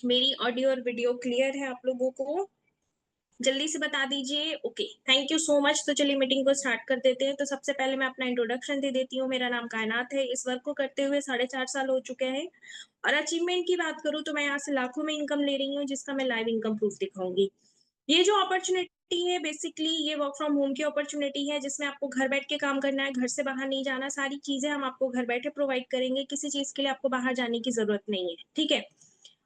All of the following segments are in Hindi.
मेरी ऑडियो और वीडियो क्लियर है आप लोगों को? जल्दी से बता दीजिए। Okay, thank you so much. तो चलिए मीटिंग को स्टार्ट कर देते हैं। तो सबसे पहले मैं अपना इंट्रोडक्शन दे देती हूँ। मेरा नाम कायनात है। इस वर्क को करते हुए 4.5 साल हो चुके हैं। और अचीवमेंट की बात करूँ तो मैं यहाँ से लाखों में इनकम ले रही हूँ, जिसका मैं लाइव इनकम प्रूफ दिखाऊंगी। ये जो अपॉर्चुनिटी है बेसिकली ये वर्क फ्रॉम होम की अपॉर्चुनिटी है, जिसमें आपको घर बैठ के काम करना है, घर से बाहर नहीं जाना। सारी चीजें हम आपको घर बैठे प्रोवाइड करेंगे, किसी चीज के लिए आपको बाहर जाने की जरूरत नहीं है, ठीक है।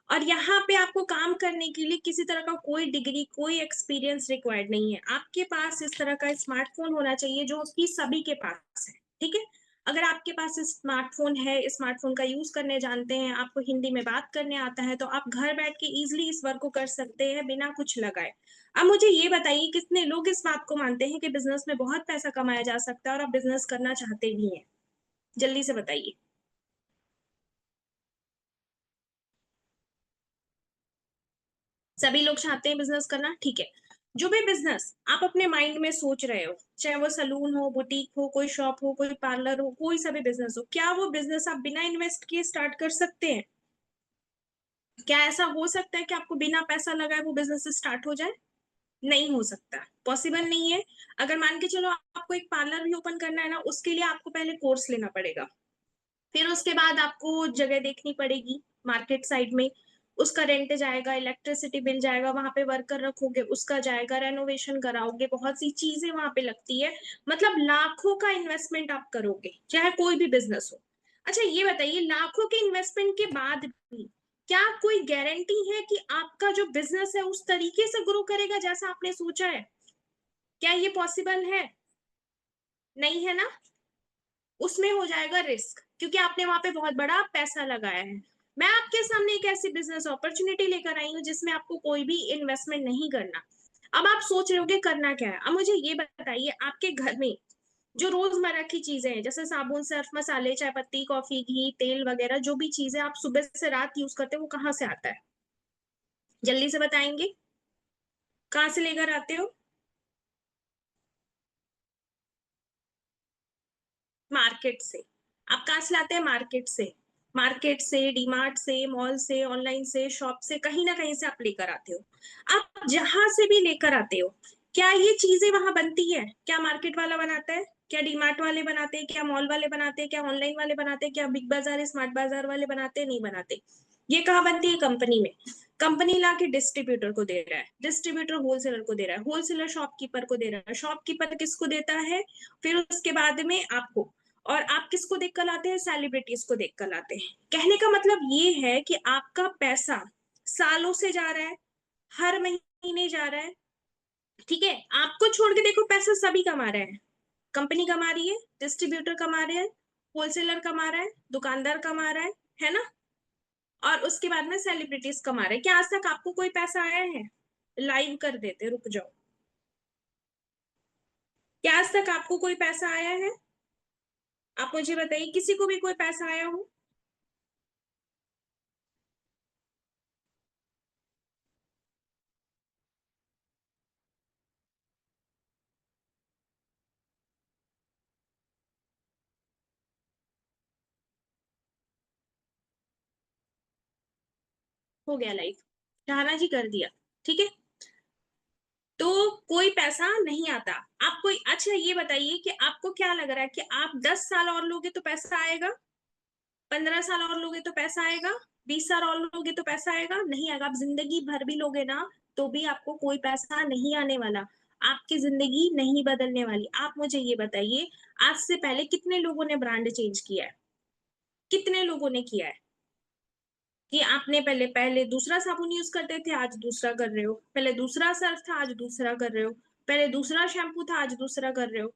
और यहाँ पे आपको काम करने के लिए किसी तरह का कोई डिग्री, कोई एक्सपीरियंस रिक्वायर्ड नहीं है। आपके पास इस तरह का स्मार्टफोन होना चाहिए जो कि सभी के पास है, ठीक है। अगर आपके पास स्मार्टफोन है, स्मार्टफोन का यूज करने जानते हैं, आपको हिंदी में बात करने आता है, तो आप घर बैठ के इजिली इस वर्क को कर सकते हैं बिना कुछ लगाए। अब मुझे ये बताइए, कितने लोग इस बात को मानते हैं कि बिजनेस में बहुत पैसा कमाया जा सकता है और आप बिजनेस करना चाहते भी हैं? जल्दी से बताइए। सभी लोग चाहते हैं बिजनेस करना, ठीक है। जो भी बिजनेस आप अपने माइंड में सोच रहे हो, चाहे वो सलून हो, बुटीक हो, कोई शॉप हो, कोई पार्लर हो, कोई सा भी बिजनेस हो, क्या वो बिजनेस आप बिना इन्वेस्ट किए स्टार्ट कर सकते हैं? क्या ऐसा हो सकता है कि आपको बिना पैसा लगाए वो बिजनेस स्टार्ट हो जाए? नहीं हो सकता, पॉसिबल नहीं है। अगर मान के चलो आपको एक पार्लर भी ओपन करना है ना, उसके लिए आपको पहले कोर्स लेना पड़ेगा। फिर उसके बाद आपको जगह देखनी पड़ेगी मार्केट साइड में। उसका रेंट जाएगा, इलेक्ट्रिसिटी बिल जाएगा, वहां पे वर्कर रखोगे उसका जाएगा, रेनोवेशन कराओगे, बहुत सी चीजें वहां पे लगती है। मतलब लाखों का इन्वेस्टमेंट आप करोगे, चाहे कोई भी बिजनेस हो। अच्छा ये बताइए, लाखों के इन्वेस्टमेंट के बाद भी क्या कोई गारंटी है कि आपका जो बिजनेस है उस तरीके से ग्रो करेगा जैसा आपने सोचा है? क्या ये पॉसिबल है? नहीं है ना। उसमें हो जाएगा रिस्क, क्योंकि आपने वहां पे बहुत बड़ा पैसा लगाया है। मैं आपके सामने एक ऐसी बिजनेस अपॉर्चुनिटी लेकर आई हूँ जिसमें आपको कोई भी इन्वेस्टमेंट नहीं करना। अब आप सोच रहे होगे करना क्या है। अब मुझे ये बताइए, आपके घर में जो रोजमर्रा की चीजें हैं, जैसे साबुन, सर्फ, मसाले, चाय पत्ती, कॉफी, घी, तेल वगैरह, जो भी चीजें आप सुबह से रात यूज करते हो, वो कहाँ से आता है? जल्दी से बताएंगे। कहाँ से लेकर आते हो? मार्केट से। आप कहाँ से लाते हैं? मार्केट से। मार्केट से, डीमार्ट से, मॉल से, ऑनलाइन से, शॉप से, कहीं ना कहीं से आप लेकर आते हो। आप जहां से भी लेकर आते हो, क्या ये चीजें वहां बनती है? क्या मार्केट वाला बनाता है? क्या डीमार्ट वाले बनाते हैं? क्या मॉल वाले बनाते हैं? क्या ऑनलाइन वाले बनाते हैं? क्या बिग बाजार, स्मार्ट बाजार वाले बनाते हैं? नहीं बनाते। ये कहाँ बनती है? कंपनी में। कंपनी ला के डिस्ट्रीब्यूटर को दे रहा है, डिस्ट्रीब्यूटर होलसेलर को दे रहा है, होलसेलर शॉपकीपर को दे रहा है, शॉपकीपर किसको देता है? फिर उसके बाद में आपको। और आप किसको देख कर लाते हैं? सेलिब्रिटीज को देख कर लाते हैं। कहने का मतलब ये है कि आपका पैसा सालों से जा रहा है, हर महीने जा रहा है, ठीक है। आपको छोड़ के देखो, पैसा सभी कमा रहे हैं। कंपनी कमा रही है, डिस्ट्रीब्यूटर कमा रहे हैं, होलसेलर कमा रहा है, दुकानदार कमा रहा है ना। और उसके बाद में सेलिब्रिटीज कमा रहे हैं। क्या आज तक आपको कोई पैसा आया है? लाइव कर देते, रुक जाओ। क्या आज तक आपको कोई पैसा आया है? आप मुझे बताइए, किसी को भी कोई पैसा आया हो? हो गया लाइव। शहाना जी कर दिया, ठीक है। तो कोई पैसा नहीं आता आपको। अच्छा ये बताइए कि आपको क्या लग रहा है कि आप 10 साल और लोगे तो पैसा आएगा? 15 साल और लोगे तो पैसा आएगा? 20 साल और लोगे तो पैसा आएगा? नहीं आएगा। आप जिंदगी भर भी लोगे ना, तो भी आपको कोई पैसा नहीं आने वाला। आपकी जिंदगी नहीं बदलने वाली। आप मुझे ये बताइए, आज से पहले कितने लोगों ने ब्रांड चेंज किया है? कितने लोगों ने किया है? कि आपने पहले पहले दूसरा साबुन यूज करते थे, आज दूसरा कर रहे हो। पहले दूसरा सर्फ था, आज दूसरा कर रहे हो। पहले दूसरा शैम्पू था, आज दूसरा कर रहे हो।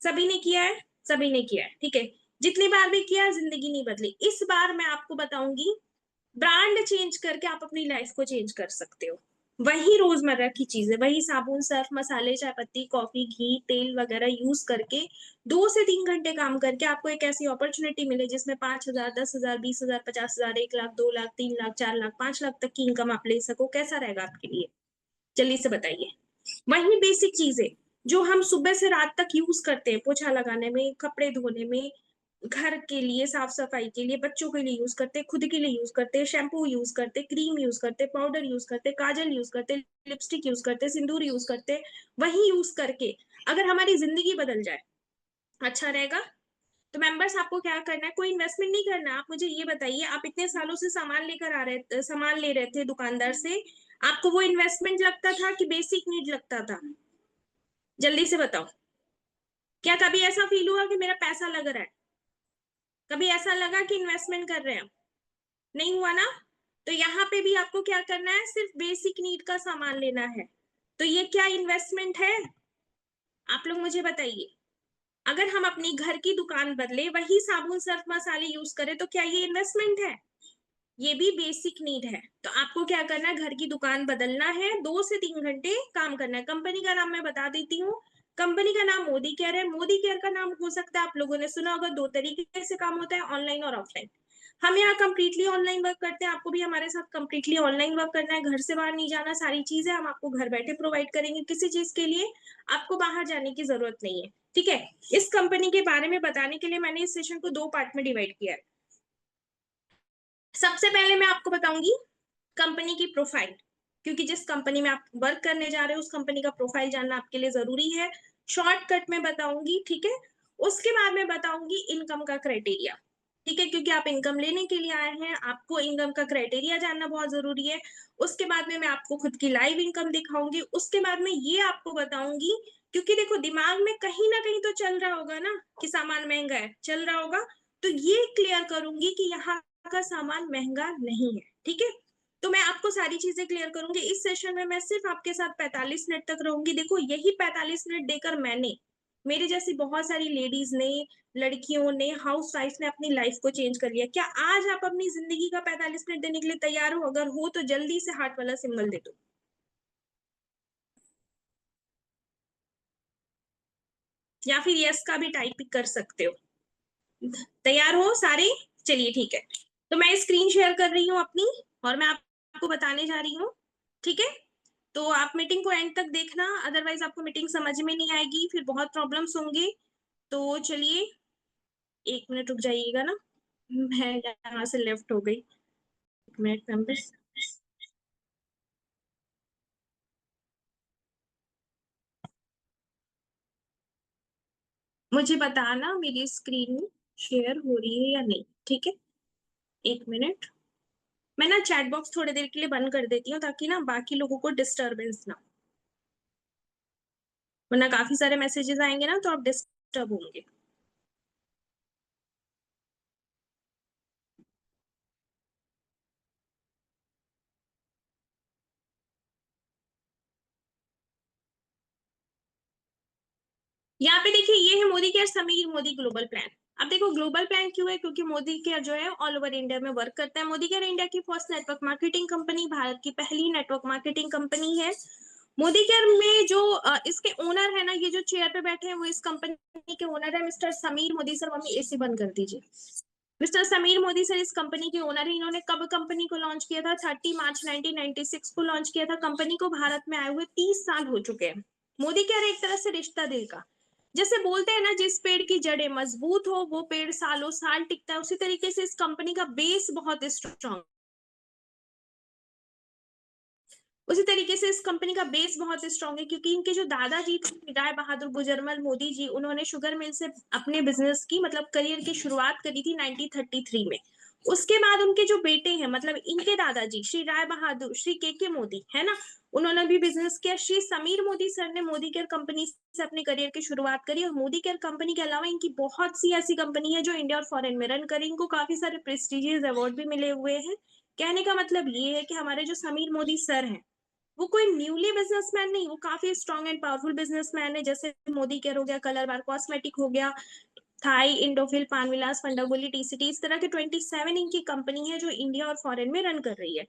सभी ने किया है। सभी ने किया है, ठीक है। जितनी बार भी किया, जिंदगी नहीं बदली। इस बार मैं आपको बताऊंगी, ब्रांड चेंज करके आप अपनी लाइफ को चेंज कर सकते हो। वही रोजमर्रा की चीजें, वही साबुन, सर्फ, मसाले, चाय पत्ती, कॉफी, घी, तेल वगैरह यूज करके 2 से 3 घंटे काम करके आपको एक ऐसी अपॉर्चुनिटी मिले जिसमें 5,000, 10,000, 20,000, 50,000, 1 लाख, 2 लाख, 3 लाख, 4 लाख, 5 लाख तक की इनकम आप ले सको। कैसा रहेगा आपके लिए? जल्दी से बताइए। वही बेसिक चीजें जो हम सुबह से रात तक यूज करते हैं, पोछा लगाने में, कपड़े धोने में, घर के लिए, साफ सफाई के लिए, बच्चों के लिए यूज करते, खुद के लिए यूज करते, शैम्पू यूज करते, क्रीम यूज करते, पाउडर यूज करते, काजल यूज करते, लिपस्टिक यूज करते, सिंदूर यूज करते, वही यूज करके अगर हमारी जिंदगी बदल जाए, अच्छा रहेगा? तो मेंबर्स, आपको क्या करना है, कोई इन्वेस्टमेंट नहीं करना है। आप मुझे ये बताइए, आप इतने सालों से सामान ले रहे थे दुकानदार से, आपको वो इन्वेस्टमेंट लगता था कि बेसिक नीड लगता था? जल्दी से बताओ। क्या कभी ऐसा फील हुआ कि मेरा पैसा लग रहा है? कभी ऐसा लगा कि इन्वेस्टमेंट कर रहे हैं? नहीं हुआ ना? तो यहाँ पे भी आपको क्या करना है, सिर्फ बेसिक नीड का सामान लेना है। तो ये क्या इन्वेस्टमेंट है? आप लोग मुझे बताइए। अगर हम अपनी घर की दुकान बदले, वही साबुन सर्फ मसाले यूज करें, तो क्या ये इन्वेस्टमेंट है? ये भी बेसिक नीड है। तो आपको क्या करना है, घर की दुकान बदलना है, 2 से 3 घंटे काम करना है। कंपनी का नाम मैं बता देती हूँ। कंपनी का नाम मोदी केयर है। मोदी केयर का नाम हो सकता है आप लोगों ने सुना होगा। 2 तरीके से काम होता है, ऑनलाइन और ऑफलाइन। हम यहाँ कंप्लीटली ऑनलाइन वर्क करते हैं। आपको भी हमारे साथ कंप्लीटली ऑनलाइन वर्क करना है, घर से बाहर नहीं जाना। सारी चीजें हम आपको घर बैठे प्रोवाइड करेंगे। किसी चीज के लिए आपको बाहर जाने की जरूरत नहीं है, ठीक है? इस कंपनी के बारे में बताने के लिए मैंने इस सेशन को 2 पार्ट में डिवाइड किया है। सबसे पहले मैं आपको बताऊंगी कंपनी की प्रोफाइल, क्योंकि जिस कंपनी में आप वर्क करने जा रहे हो उस कंपनी का प्रोफाइल जानना आपके लिए जरूरी है। शॉर्टकट में बताऊंगी, ठीक है? उसके बाद में बताऊंगी इनकम का क्राइटेरिया, ठीक है? क्योंकि आप इनकम लेने के लिए आए हैं, आपको इनकम का क्राइटेरिया जानना बहुत जरूरी है। उसके बाद में मैं आपको खुद की लाइव इनकम दिखाऊंगी। उसके बाद में ये आपको बताऊंगी, क्योंकि देखो दिमाग में कहीं ना कहीं तो चल रहा होगा ना कि सामान महंगा है, चल रहा होगा। तो ये क्लियर करूंगी कि यहाँ का सामान महंगा नहीं है, ठीक है? तो मैं आपको सारी चीजें क्लियर करूंगी इस सेशन में। मैं सिर्फ आपके साथ 45 मिनट तक रहूंगी। देखो यही 45 मिनट देकर मैंने, मेरे जैसी बहुत सारी लेडीज ने, लड़कियों ने, हाउस वाइफ ने अपनी लाइफ को चेंज कर लिया। क्या आज आप अपनी जिंदगी का 45 मिनट देने के लिए तैयार हो? अगर हो तो जल्दी से हार्ट वाला सिंबल दे दो, या फिर यस का भी टाइप कर सकते हो। तैयार हो सारे? चलिए ठीक है। तो मैं स्क्रीन शेयर कर रही हूँ अपनी, और मैं आपको बताने जा रही हूँ, ठीक है? तो आप मीटिंग को एंड तक देखना, अदरवाइज आपको मीटिंग समझ में नहीं आएगी, फिर बहुत प्रॉब्लम्स होंगे। तो चलिए, 1 मिनट रुक जाइएगा ना, मैं यहाँ से लेफ्ट हो गई। 1 मिनट मेंबर्स, मुझे बताना मेरी स्क्रीन शेयर हो रही है या नहीं, ठीक है? 1 मिनट। मैं ना चैट बॉक्स थोड़ी देर के लिए बंद कर देती हूँ, ताकि ना बाकी लोगों को डिस्टरबेंस ना, वरना काफी सारे मैसेजेस आएंगे ना तो आप डिस्टर्ब होंगे। यहाँ पे देखिए, ये है Modi care Sameer Modi global plan. अब देखो ग्लोबल प्लान क्यों है, क्योंकि मोदी केयर जो है ऑल ओवर इंडिया में वर्क करता है। मोदी केयर इंडिया की first network marketing company, Bharat की पहली नेटवर्क मार्केटिंग कंपनी है। मोदी केयर में जो इसके ओनर है ना, ये जो चेयर पे बैठे हैं वो इस कंपनी के ओनर है, mister Sameer Modi sir. Mummy AC बंद कर दीजिए। मिस्टर समीर मोदी सर इस कंपनी के ओनर है। इन्होंने कब कंपनी को लॉन्च किया था? 30 मार्च 1996 को लॉन्च किया था। कंपनी को भारत में आए हुए 30 साल हो चुके हैं। मोदी केयर एक तरह से रिश्ता दिल का। जैसे बोलते हैं ना, जिस पेड़ की जड़ें मजबूत हो वो पेड़ सालों साल टिकता है, उसी तरीके से इस कंपनी का बेस बहुत स्ट्रॉन्ग, उसी तरीके से इस कंपनी का बेस बहुत स्ट्रॉन्ग है। क्योंकि इनके जो दादाजी थे, राय बहादुर गुजरमल मोदी जी, उन्होंने शुगर मिल से अपने बिजनेस की, मतलब करियर की शुरुआत करी थी 1933 में। उसके बाद उनके जो बेटे हैं, मतलब इनके दादाजी श्री राय बहादुर, श्री के मोदी है ना, उन्होंने भी बिजनेस किया। श्री समीर मोदी सर ने मोदी केयर कंपनी से अपने करियर की शुरुआत करी। और मोदी केयर कंपनी के अलावा इनकी बहुत सी ऐसी कंपनी है जो इंडिया और फॉरेन में रन करी। इनको काफी सारे प्रेस्टिजियस अवार्ड भी मिले हुए हैं। कहने का मतलब ये है कि हमारे जो समीर मोदी सर हैं, वो कोई न्यूली बिजनेसमैन नहीं, वो काफी स्ट्रॉन्ग एंड पावरफुल बिजनेसमैन है। जैसे मोदी केयर हो गया, कलर बार कॉस्मेटिक हो गया, थाई, इंडोफिल, पानविलास, फंडागोली, टीसीटी, इस तरह के 27 इनकी कंपनी है जो इंडिया और फॉरेन में रन कर रही है।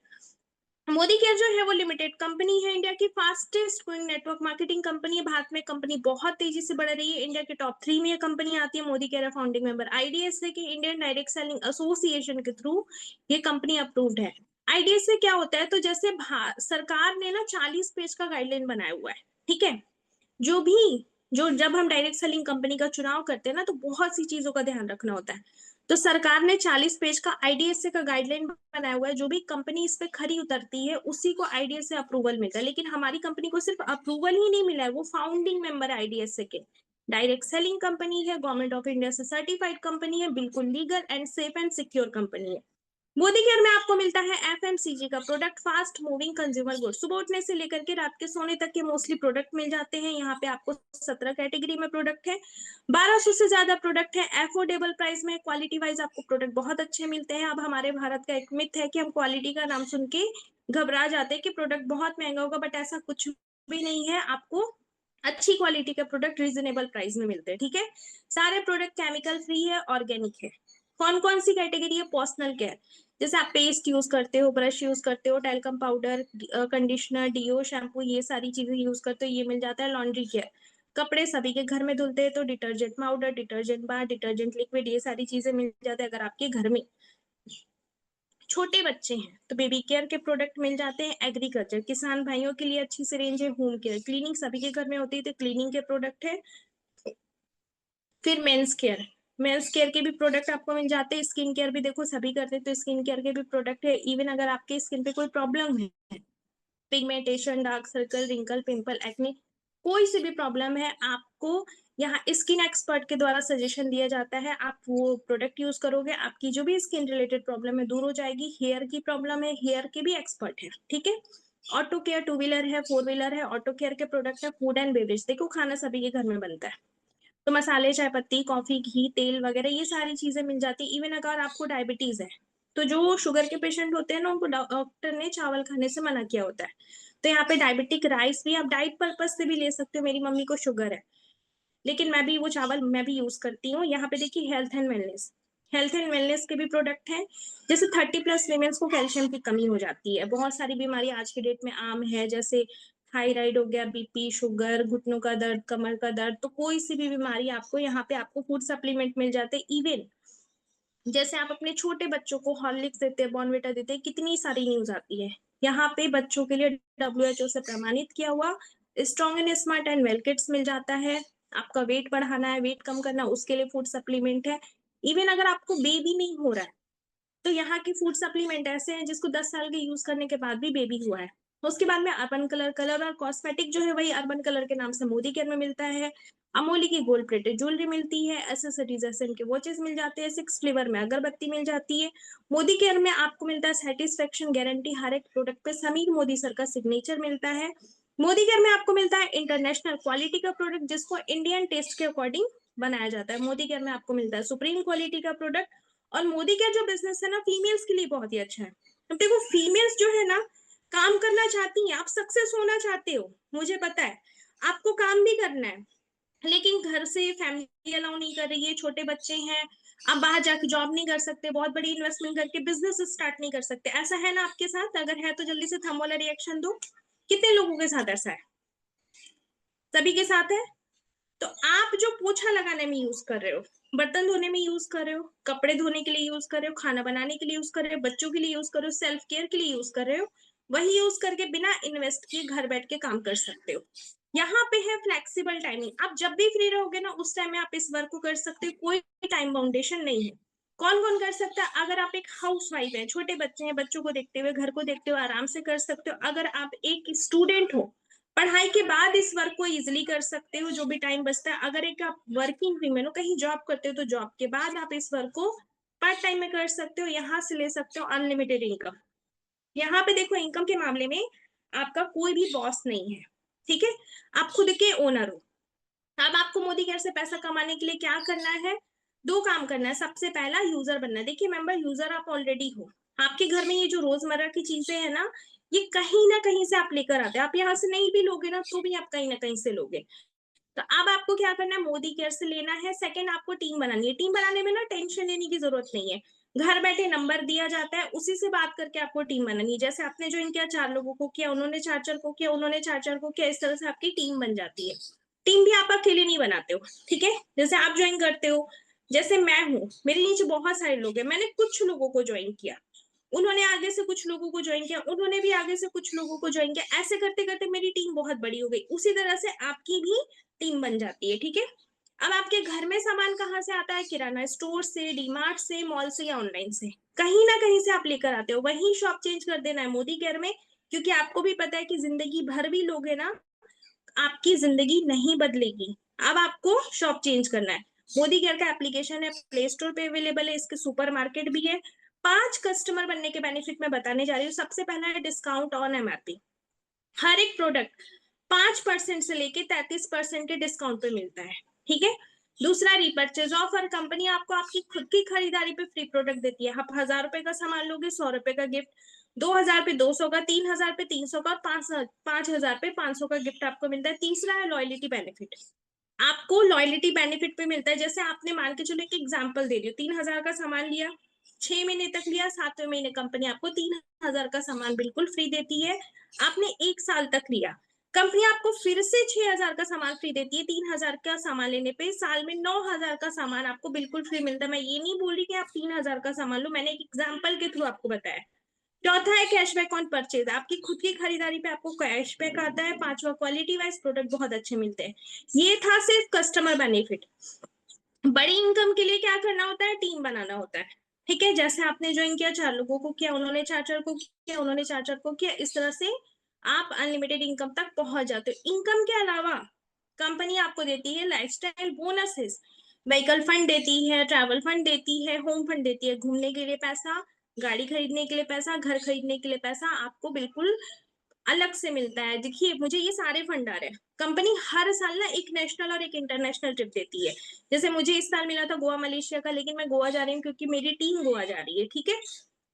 मोदी केयर जो है वो लिमिटेड कंपनी है, इंडिया की fastest growing network marketing company है। भारत में कंपनी बहुत तेजी से बढ़ रही है। इंडिया के टॉप 3 में ये कंपनी आती है। Modi care founding member IDSA के, इंडियन डायरेक्ट सेलिंग एसोसिएशन के थ्रू ये कंपनी अप्रूव्ड है। आईडीएसए क्या होता है? तो जैसे सरकार ने ना 40 पेज का गाइडलाइन बनाया हुआ है, ठीक है? जो भी जो जब हम डायरेक्ट सेलिंग कंपनी का चुनाव करते हैं ना, तो बहुत सी चीजों का ध्यान रखना होता है। तो सरकार ने 40 पेज का आईडीएसए का गाइडलाइन बनाया हुआ है, जो भी कंपनी इस पे खरी उतरती है उसी को आईडीएसए अप्रूवल मिलता है। लेकिन हमारी कंपनी को सिर्फ अप्रूवल ही नहीं मिला है, वो फाउंडिंग मेंबर है आईडीएसए के। डायरेक्ट सेलिंग कंपनी है, गवर्नमेंट ऑफ इंडिया से सर्टिफाइड कंपनी है, बिल्कुल legal and safe and secure company है। मोदी केयर में आपको मिलता है एफएमसीजी का product, fast moving consumer goods. सुबह उठने से लेकर के रात के सोने तक के मोस्टली प्रोडक्ट मिल जाते हैं। यहाँ पे आपको 17 कैटेगरी में प्रोडक्ट है, 1200 से ज्यादा प्रोडक्ट है, अफोर्डेबल प्राइस में। क्वालिटी वाइज आपको प्रोडक्ट बहुत अच्छे मिलते हैं। अब हमारे भारत का एक मिथ है कि हम क्वालिटी का नाम सुन के घबरा जाते हैं कि प्रोडक्ट बहुत महंगा होगा, बट ऐसा कुछ भी नहीं है। आपको अच्छी क्वालिटी के प्रोडक्ट रीजनेबल प्राइस में मिलते हैं, ठीक है। सारे प्रोडक्ट केमिकल फ्री है, ऑर्गेनिक है। कौन कौन सी कैटेगरी है? पर्सनल केयर, जैसे आप पेस्ट यूज करते हो, ब्रश यूज करते हो, talcum powder, conditioner, deo, shampoo, ये सारी चीजें यूज करते हो, ये मिल जाता है। लॉन्ड्री केयर, कपड़े सभी के घर में धुलते हैं तो detergent powder, detergent bar, detergent liquid, ये सारी चीजें मिल जाते हैं। अगर आपके घर में छोटे बच्चे हैं तो बेबी केयर के प्रोडक्ट मिल जाते हैं। एग्रीकल्चर, किसान भाइयों के लिए अच्छी सी रेंज है। होम केयर, क्लीनिंग सभी के घर में होती है तो क्लीनिंग के प्रोडक्ट है। फिर मेंस केयर, मेंस केयर के भी प्रोडक्ट आपको मिल जाते हैं। स्किन केयर भी देखो सभी करते हैं तो स्किन केयर के भी प्रोडक्ट है। इवन अगर आपके स्किन पे कोई प्रॉब्लम है, pigmentation, dark circle, wrinkle, pimple, acne, कोई सी भी प्रॉब्लम है, आपको यहाँ स्किन एक्सपर्ट के द्वारा सजेशन दिया जाता है। आप वो प्रोडक्ट यूज करोगे, आपकी जो भी स्किन रिलेटेड प्रॉब्लम है दूर हो जाएगी। हेयर की प्रॉब्लम है, हेयर के भी एक्सपर्ट है, ठीक है। ऑटो केयर, टू व्हीलर है, फोर व्हीलर है। ऑटो केयर के प्रोडक्ट है। फूड एंड बेवरेज, देखो खाना सभी के घर में बनता है तो मसाले, चाय पत्ती, कॉफी, घी, तेल वगैरह ये सारी चीजें मिल जाती है। इवन अगर आपको डायबिटीज है तो जो शुगर के पेशेंट होते हैं ना, उनको डॉक्टर ने चावल खाने से मना किया होता है। तो यहाँ पे डायबिटिक राइस भी आप डाइट पर्पज से भी ले सकते हो। मेरी मम्मी को शुगर है लेकिन मैं भी वो चावल मैं भी यूज करती हूँ। यहाँ पे देखिए health and wellness, health and wellness के भी प्रोडक्ट हैं। जैसे 30+ वीमेंस को कैल्शियम की कमी हो जाती है। बहुत सारी बीमारी आज के डेट में आम है, जैसे थायराइड हो गया, बीपी, शुगर, घुटनों का दर्द, कमर का दर्द। तो कोई सी भी बीमारी आपको यहाँ पे आपको फूड सप्लीमेंट मिल जाते हैं। इवन जैसे आप अपने छोटे बच्चों को हॉर्लिक्स देते हैं, बॉर्नविटा देते हैं, कितनी सारी न्यूज आती है। यहाँ पे बच्चों के लिए WHO से प्रमाणित किया हुआ strong and smart and well kids मिल जाता है। आपका वेट बढ़ाना है, वेट कम करना, उसके लिए फूड सप्लीमेंट है। इवन अगर आपको बेबी नहीं हो रहा है तो यहाँ के फूड सप्लीमेंट ऐसे हैं जिसको 10 साल के यूज करने के बाद भी बेबी हुआ है। उसके बाद में अर्बन कलर, कलर और कॉस्मेटिक जो है वही अर्बन कलर के नाम से मोदी केयर में मिलता है। अमोली की गोल्ड प्लेटेड ज्वेलरी मिलती है। एसेसरीज एसएम के वॉचेस मिल जाते हैं। 6 फ्लेवर में अगरबत्ती मिल जाती है। मोदी केयर में आपको मिलता है सेटिस्फेक्शन गारंटी, हर एक प्रोडक्ट पे समीर मोदी सर का सिग्नेचर मिलता है। मोदी केयर में आपको मिलता है इंटरनेशनल क्वालिटी का प्रोडक्ट जिसको इंडियन टेस्ट के अकॉर्डिंग बनाया जाता है। मोदी केयर में आपको मिलता है सुप्रीम क्वालिटी का प्रोडक्ट। और मोदी का जो बिजनेस है ना, फीमेल्स के लिए बहुत ही अच्छा है। अब देखो फीमेल्स जो है ना, काम करना चाहती हैं, आप सक्सेस होना चाहते हो, मुझे पता है, आपको काम भी करना है, लेकिन घर से फैमिली अलाउ नहीं कर रही है, छोटे बच्चे हैं, आप बाहर जाके जॉब नहीं कर सकते, बहुत बड़ी इन्वेस्टमेंट करके बिजनेस स्टार्ट नहीं कर सकते। ऐसा है ना आपके साथ? अगर है तो जल्दी से थंब वाला रिएक्शन दो। कितने लोगों के साथ ऐसा है? सभी के साथ है। तो आप जो पोछा लगाने में यूज कर रहे हो, बर्तन धोने में यूज कर रहे हो, कपड़े धोने के लिए यूज कर रहे हो, खाना बनाने के लिए यूज कर रहे हो, बच्चों के लिए यूज कर रहे हो, सेल्फ केयर के लिए यूज कर रहे हो, वही यूज करके बिना इन्वेस्ट किए घर बैठ के काम कर सकते हो। यहाँ पे है फ्लेक्सिबल टाइमिंग, आप जब भी फ्री रहोगे ना उस टाइम में आप इस वर्क को कर सकते हो, कोई टाइम बाउंडेशन नहीं है। कौन कौन कर सकता है? अगर आप एक हाउस वाइफ है, छोटे बच्चे हैं, बच्चों को देखते हुए घर को देखते हुए आराम से कर सकते हो। अगर आप एक स्टूडेंट हो, पढ़ाई के बाद इस वर्क को इजिली कर सकते हो, जो भी टाइम बचता है। अगर एक आप वर्किंग वीमेन हो, कहीं जॉब करते हो, तो जॉब के बाद आप इस वर्क को पार्ट टाइम में कर सकते हो। यहाँ से ले सकते हो अनलिमिटेड इनकम। यहाँ पे देखो इनकम के मामले में आपका कोई भी बॉस नहीं है, ठीक है, आप खुद के ओनर हो। अब आपको मोदी केयर से पैसा कमाने के लिए क्या करना है? दो काम करना है। सबसे पहला यूजर बनना है। देखिए मेंबर यूजर आप ऑलरेडी हो, आपके घर में ये जो रोजमर्रा की चीजें है ना, ये कहीं ना कहीं से आप लेकर आते हैं। आप यहाँ से नहीं भी लोगे ना तो भी आप कहीं ना कहीं से लोगे। तो अब आपको क्या करना है? मोदी केयर से लेना है। सेकंड, आपको टीम बनानी है। टीम बनाने में ना टेंशन लेने की जरूरत नहीं है, घर बैठे नंबर दिया जाता है, उसी से बात करके आपको टीम बनानी है। जैसे आपने ज्वाइन किया, 4 लोगों को किया, उन्होंने 4 4 को किया, उन्होंने 4 4 को किया, इस तरह से आपकी टीम बन जाती है। टीम भी आप अकेले नहीं बनाते हो, ठीक है। जैसे आप ज्वाइन करते हो, जैसे मैं हूँ, मेरे नीचे बहुत सारे लोग हैं, मैंने कुछ लोगों को ज्वाइन किया, उन्होंने आगे से कुछ लोगों को ज्वाइन किया, उन्होंने भी आगे से कुछ लोगों को ज्वाइन किया, ऐसे करते करते मेरी टीम बहुत बड़ी हो गई। उसी तरह से आपकी भी टीम बन जाती है, ठीक है। अब आपके घर में सामान कहाँ से आता है? किराना स्टोर से, डीमार्ट से, मॉल से या ऑनलाइन से, कहीं ना कहीं से आप लेकर आते हो। वही शॉप चेंज कर देना है मोदी केयर में, क्योंकि आपको भी पता है कि जिंदगी भर भी लोग है ना, आपकी जिंदगी नहीं बदलेगी। अब आपको शॉप चेंज करना है। मोदी केयर का एप्लीकेशन है, प्ले स्टोर पे अवेलेबल है, इसके सुपर मार्केट भी है। 5 कस्टमर बनने के बेनिफिट मैं बताने जा रही हूँ। सबसे पहला है डिस्काउंट ऑन एमआरपी। हर एक प्रोडक्ट 5% से लेके 33% के डिस्काउंट पे मिलता है, ठीक है। दूसरा रीपर्चेज ऑफर, कंपनी आपको आपकी खुद की खरीदारी पे फ्री प्रोडक्ट देती है। आप 1000 रुपए का सामान लोगे, 100 रुपए का गिफ्ट, 2000 पे 200 का, 3000 पे 300 का, और 5000 पे 500 का गिफ्ट आपको मिलता है। तीसरा है लॉयलिटी बेनिफिट। आपको लॉयलिटी बेनिफिट पे मिलता है, जैसे आपने मान के चलो, एक एग्जांपल दे रही हूँ, 3000 का सामान लिया, 6 महीने तक लिया, 7वें महीने कंपनी आपको 3000 का सामान बिल्कुल फ्री देती है। आपने 1 साल तक लिया, कंपनी आपको फिर से 6000 का सामान फ्री देती है। 3000 का सामान लेने पे साल में 9000 का सामान आपको बिल्कुल फ्री मिलता है। मैं ये नहीं बोल रही कि आप 3000 का सामान लो, मैंने एक एग्जाम्पल के थ्रू आपको बताया। चौथा है कैशबैक ऑन परचेज, आपकी खुद की खरीदारी पे आपको कैशबैक आता है। पांचवा क्वालिटी वाइज प्रोडक्ट बहुत अच्छे मिलते हैं। ये था सिर्फ कस्टमर बेनिफिट। बड़ी इनकम के लिए क्या करना होता है? टीम बनाना होता है, ठीक है। जैसे आपने ज्वाइन किया, 4 लोगों को किया, उन्होंने 4 4 को किया, उन्होंने 4 4 को किया, इस तरह से आप अनलिमिटेड इनकम तक पहुंच जाते हो। इनकम के अलावा कंपनी आपको देती है लाइफस्टाइल बोनसेस, व्हीकल फंड देती है, ट्रैवल फंड देती है, होम फंड देती है, घूमने के लिए पैसा, गाड़ी खरीदने के लिए पैसा, घर खरीदने के लिए पैसा आपको बिल्कुल अलग से मिलता है। देखिए, मुझे ये सारे फंड आ रहे हैं। कंपनी हर साल ना एक नेशनल और एक इंटरनेशनल ट्रिप देती है। जैसे मुझे इस साल मिला था गोवा मलेशिया का, लेकिन मैं गोवा जा रही हूँ क्योंकि मेरी टीम गोवा जा रही है, ठीक है।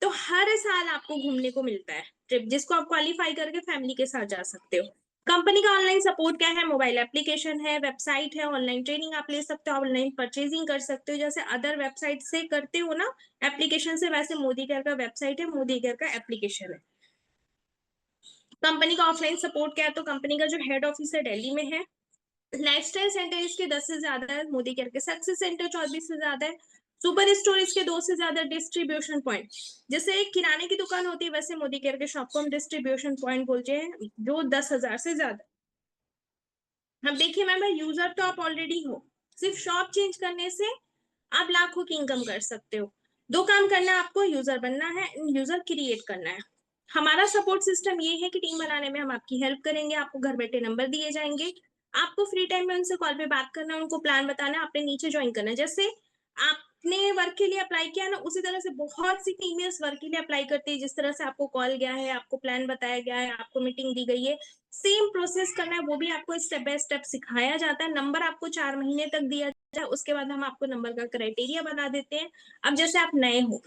तो हर साल आपको घूमने को मिलता है ट्रिप, जिसको आप क्वालिफाई करके फैमिली के साथ जा सकते हो। कंपनी का ऑनलाइन सपोर्ट क्या है? मोबाइल एप्लीकेशन है, वेबसाइट है, ऑनलाइन ट्रेनिंग आप ले सकते हो, ऑनलाइन परचेजिंग कर सकते हो, जैसे अदर वेबसाइट से करते हो ना एप्लीकेशन से, वैसे मोदी केयर का वेबसाइट है, मोदी केयर का एप्लीकेशन है। कंपनी का ऑफलाइन सपोर्ट क्या है? तो कंपनी का जो हेड ऑफिस है दिल्ली में है। लाइफस्टाइल सेंटर इसके 10 से ज्यादा है, मोदी केयर के सक्सेस सेंटर 24 से ज्यादा है, सुपर स्टोर इसके 2 से ज्यादा, डिस्ट्रीब्यूशन पॉइंट, जैसे एक किराने की दुकान होती है, वैसे मोदी केयर के शॉप को हम डिस्ट्रीब्यूशन पॉइंट बोलते हैं, जो 10,000 से ज्यादा। अब देखिए मैम, यूजर तो आप ऑलरेडी हो, सिर्फ शॉप चेंज करने से आप लाखों की इनकम कर सकते हो। दो काम करना है आपको, यूजर बनना है, यूजर क्रिएट करना है। हमारा सपोर्ट सिस्टम ये है कि टीम बनाने में हम आपकी हेल्प करेंगे, आपको घर बैठे नंबर दिए जाएंगे, आपको फ्री टाइम में उनसे कॉल पे बात करना है, उनको प्लान बताना है, आपने नीचे ज्वाइन करना है। जैसे आपने वर्क के लिए अप्लाई किया ना, उसी तरह से बहुत सी फीमेल्स वर्क के लिए अप्लाई करती है। जिस तरह से आपको कॉल गया है, आपको प्लान बताया गया है, आपको मीटिंग दी गई है, सेम प्रोसेस करना है, वो भी आपको स्टेप बाय स्टेप सिखाया जाता है। नंबर आपको 4 महीने तक दिया जाए, उसके बाद हम आपको नंबर का क्राइटेरिया बना देते हैं। अब जैसे आप नए हो,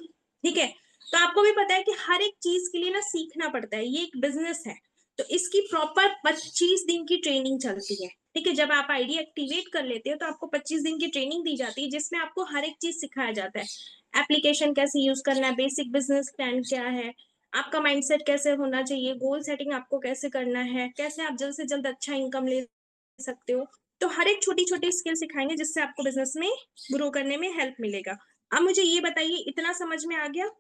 ठीक है, तो आपको भी पता है कि हर एक चीज के लिए ना सीखना पड़ता है, ये एक बिजनेस है, तो इसकी प्रॉपर 25 दिन की ट्रेनिंग चलती है, ठीक है। जब आप आईडी एक्टिवेट कर लेते हो तो आपको 25 दिन की ट्रेनिंग दी जाती है, जिसमें आपको हर एक चीज सिखाया जाता है। एप्लीकेशन कैसे यूज करना है, बेसिक बिजनेस प्लान क्या है, आपका माइंडसेट कैसे होना चाहिए, गोल सेटिंग आपको कैसे करना है, कैसे आप जल्द से जल्द अच्छा इनकम ले सकते हो। तो हर एक छोटी छोटी स्किल सिखाएंगे, जिससे आपको बिजनेस में ग्रो करने में हेल्प मिलेगा। अब मुझे ये बताइए, इतना समझ में आ गया?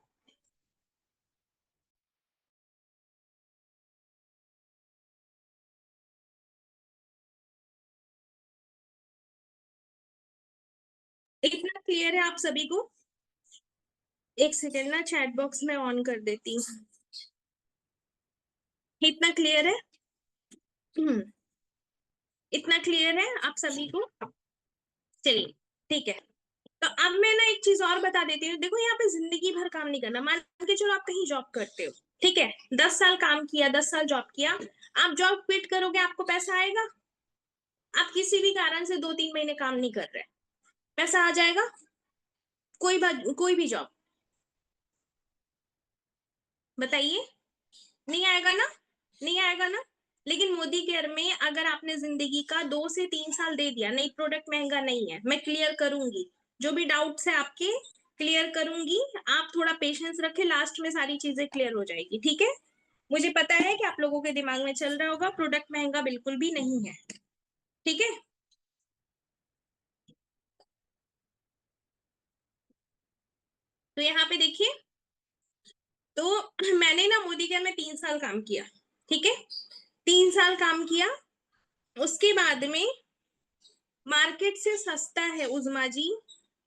इतना क्लियर है आप सभी को? एक सेकेंड ना, चैट बॉक्स में ऑन कर देती हूँ। इतना क्लियर है? हम्म, इतना क्लियर है आप सभी को? चलिए, ठीक है। तो अब मैं ना एक चीज और बता देती हूँ। देखो, यहाँ पे जिंदगी भर काम नहीं करना। मान के चलो आप कहीं जॉब करते हो, ठीक है, 10 साल काम किया, 10 साल जॉब किया, आप जॉब क्विट करोगे, आपको पैसा आएगा? आप किसी भी कारण से 2 3 महीने काम नहीं कर रहे, पैसा आ जाएगा? कोई बात, कोई भी जॉब बताइए, नहीं आएगा ना? नहीं आएगा ना? लेकिन मोदी केयर में अगर आपने जिंदगी का 2 से 3 साल दे दिया, नहीं प्रोडक्ट महंगा नहीं है, मैं क्लियर करूंगी, जो भी डाउट्स है आपके क्लियर करूंगी। आप थोड़ा पेशेंस रखें, लास्ट में सारी चीजें क्लियर हो जाएगी, ठीक है। मुझे पता है कि आप लोगों के दिमाग में चल रहा होगा, प्रोडक्ट महंगा बिल्कुल भी नहीं है, ठीक है। तो यहाँ पे देखिए, तो मैंने ना मोदी केयर में 3 साल काम किया, ठीक है, 3 साल काम किया। उसके बाद में मार्केट से सस्ता है उजमा जी,